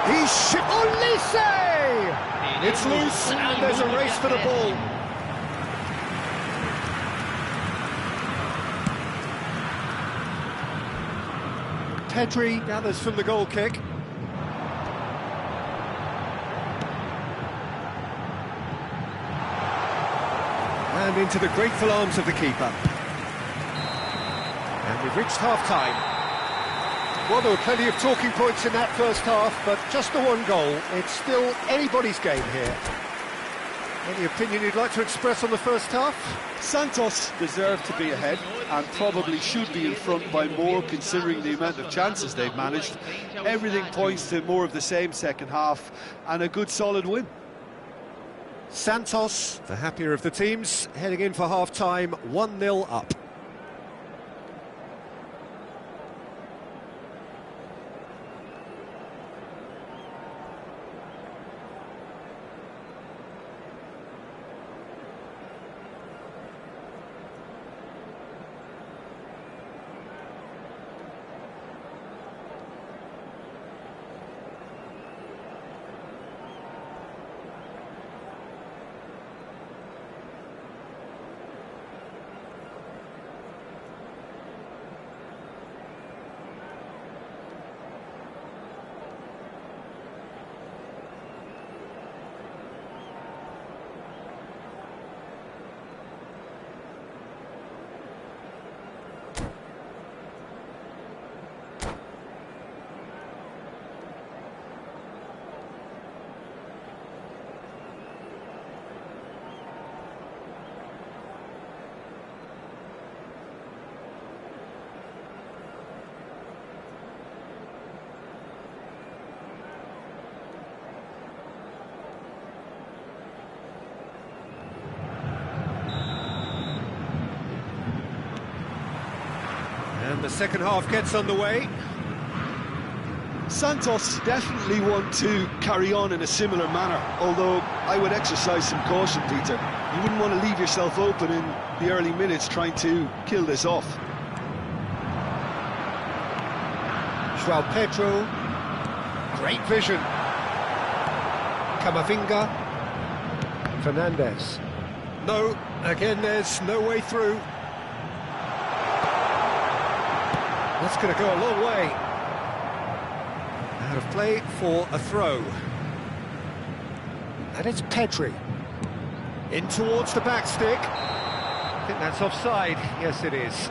He's shipped. Olise! It's loose, and there's a race for the ball. Pedri gathers from the goal kick. And into the grateful arms of the keeper. And we've reached half-time. Well, there were plenty of talking points in that first half, but just the one goal. It's still anybody's game here. Any opinion you'd like to express on the first half? Santos deserved to be ahead and probably should be in front by more, considering the amount of chances they've managed. Everything points to more of the same second half and a good solid win. Santos, the happier of the teams, heading in for half-time, 1-0 up. And the second half gets underway. Santos definitely want to carry on in a similar manner, although I would exercise some caution, Peter. You wouldn't want to leave yourself open in the early minutes trying to kill this off. João Pedro, great vision. Camavinga, Fernandes. No, again there's no way through. That's going to go a long way. Out of play for a throw. And it's Pedri. In towards the back stick. I think that's offside. Yes, it is.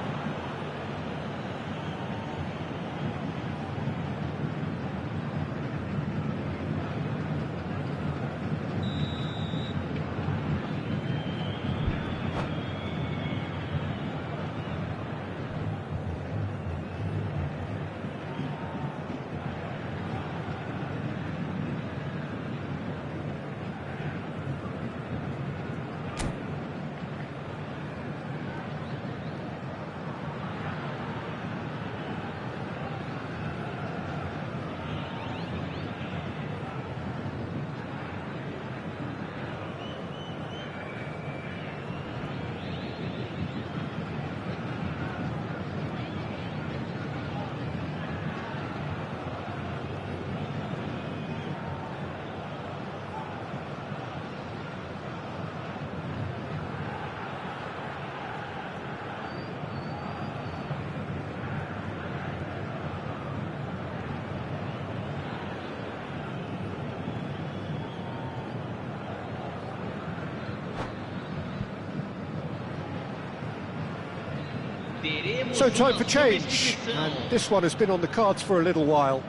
So time for change, and this one has been on the cards for a little while.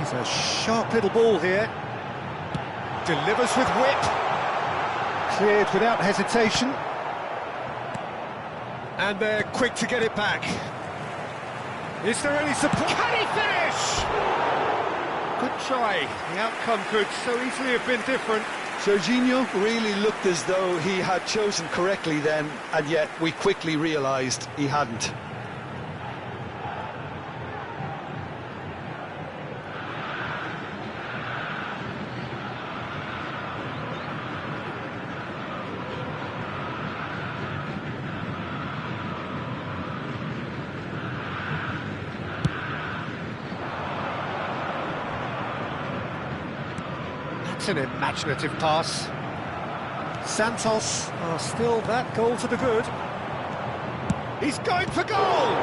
He's a sharp little ball here. Delivers with whip. Cleared without hesitation. And they're quick to get it back. Is there any support? Can he finish? Good try. The outcome could so easily have been different. Jorginho really looked as though he had chosen correctly then, and yet we quickly realised he hadn't. It's an imaginative pass. Santos are still that goal to the good. He's going for goal!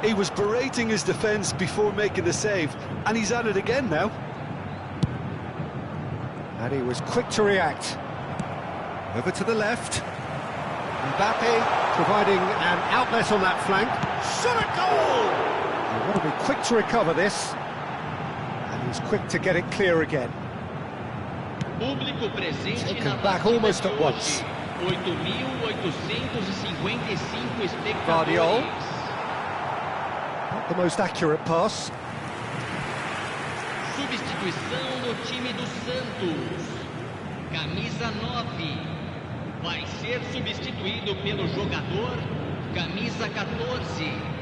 He was berating his defence before making the save, and he's at it again now. And he was quick to react. Over to the left. Mbappe providing an outlet on that flank. Shot a goal! They want to be quick to recover this. And he's quick to get it clear again. Público presente Taken na back partida almost de at hoje. once. 8.855 espectadores. Guardiola. Not the most accurate pass. Substituição no time do Santos. Camisa 9. Vai ser substituído pelo jogador camisa 14.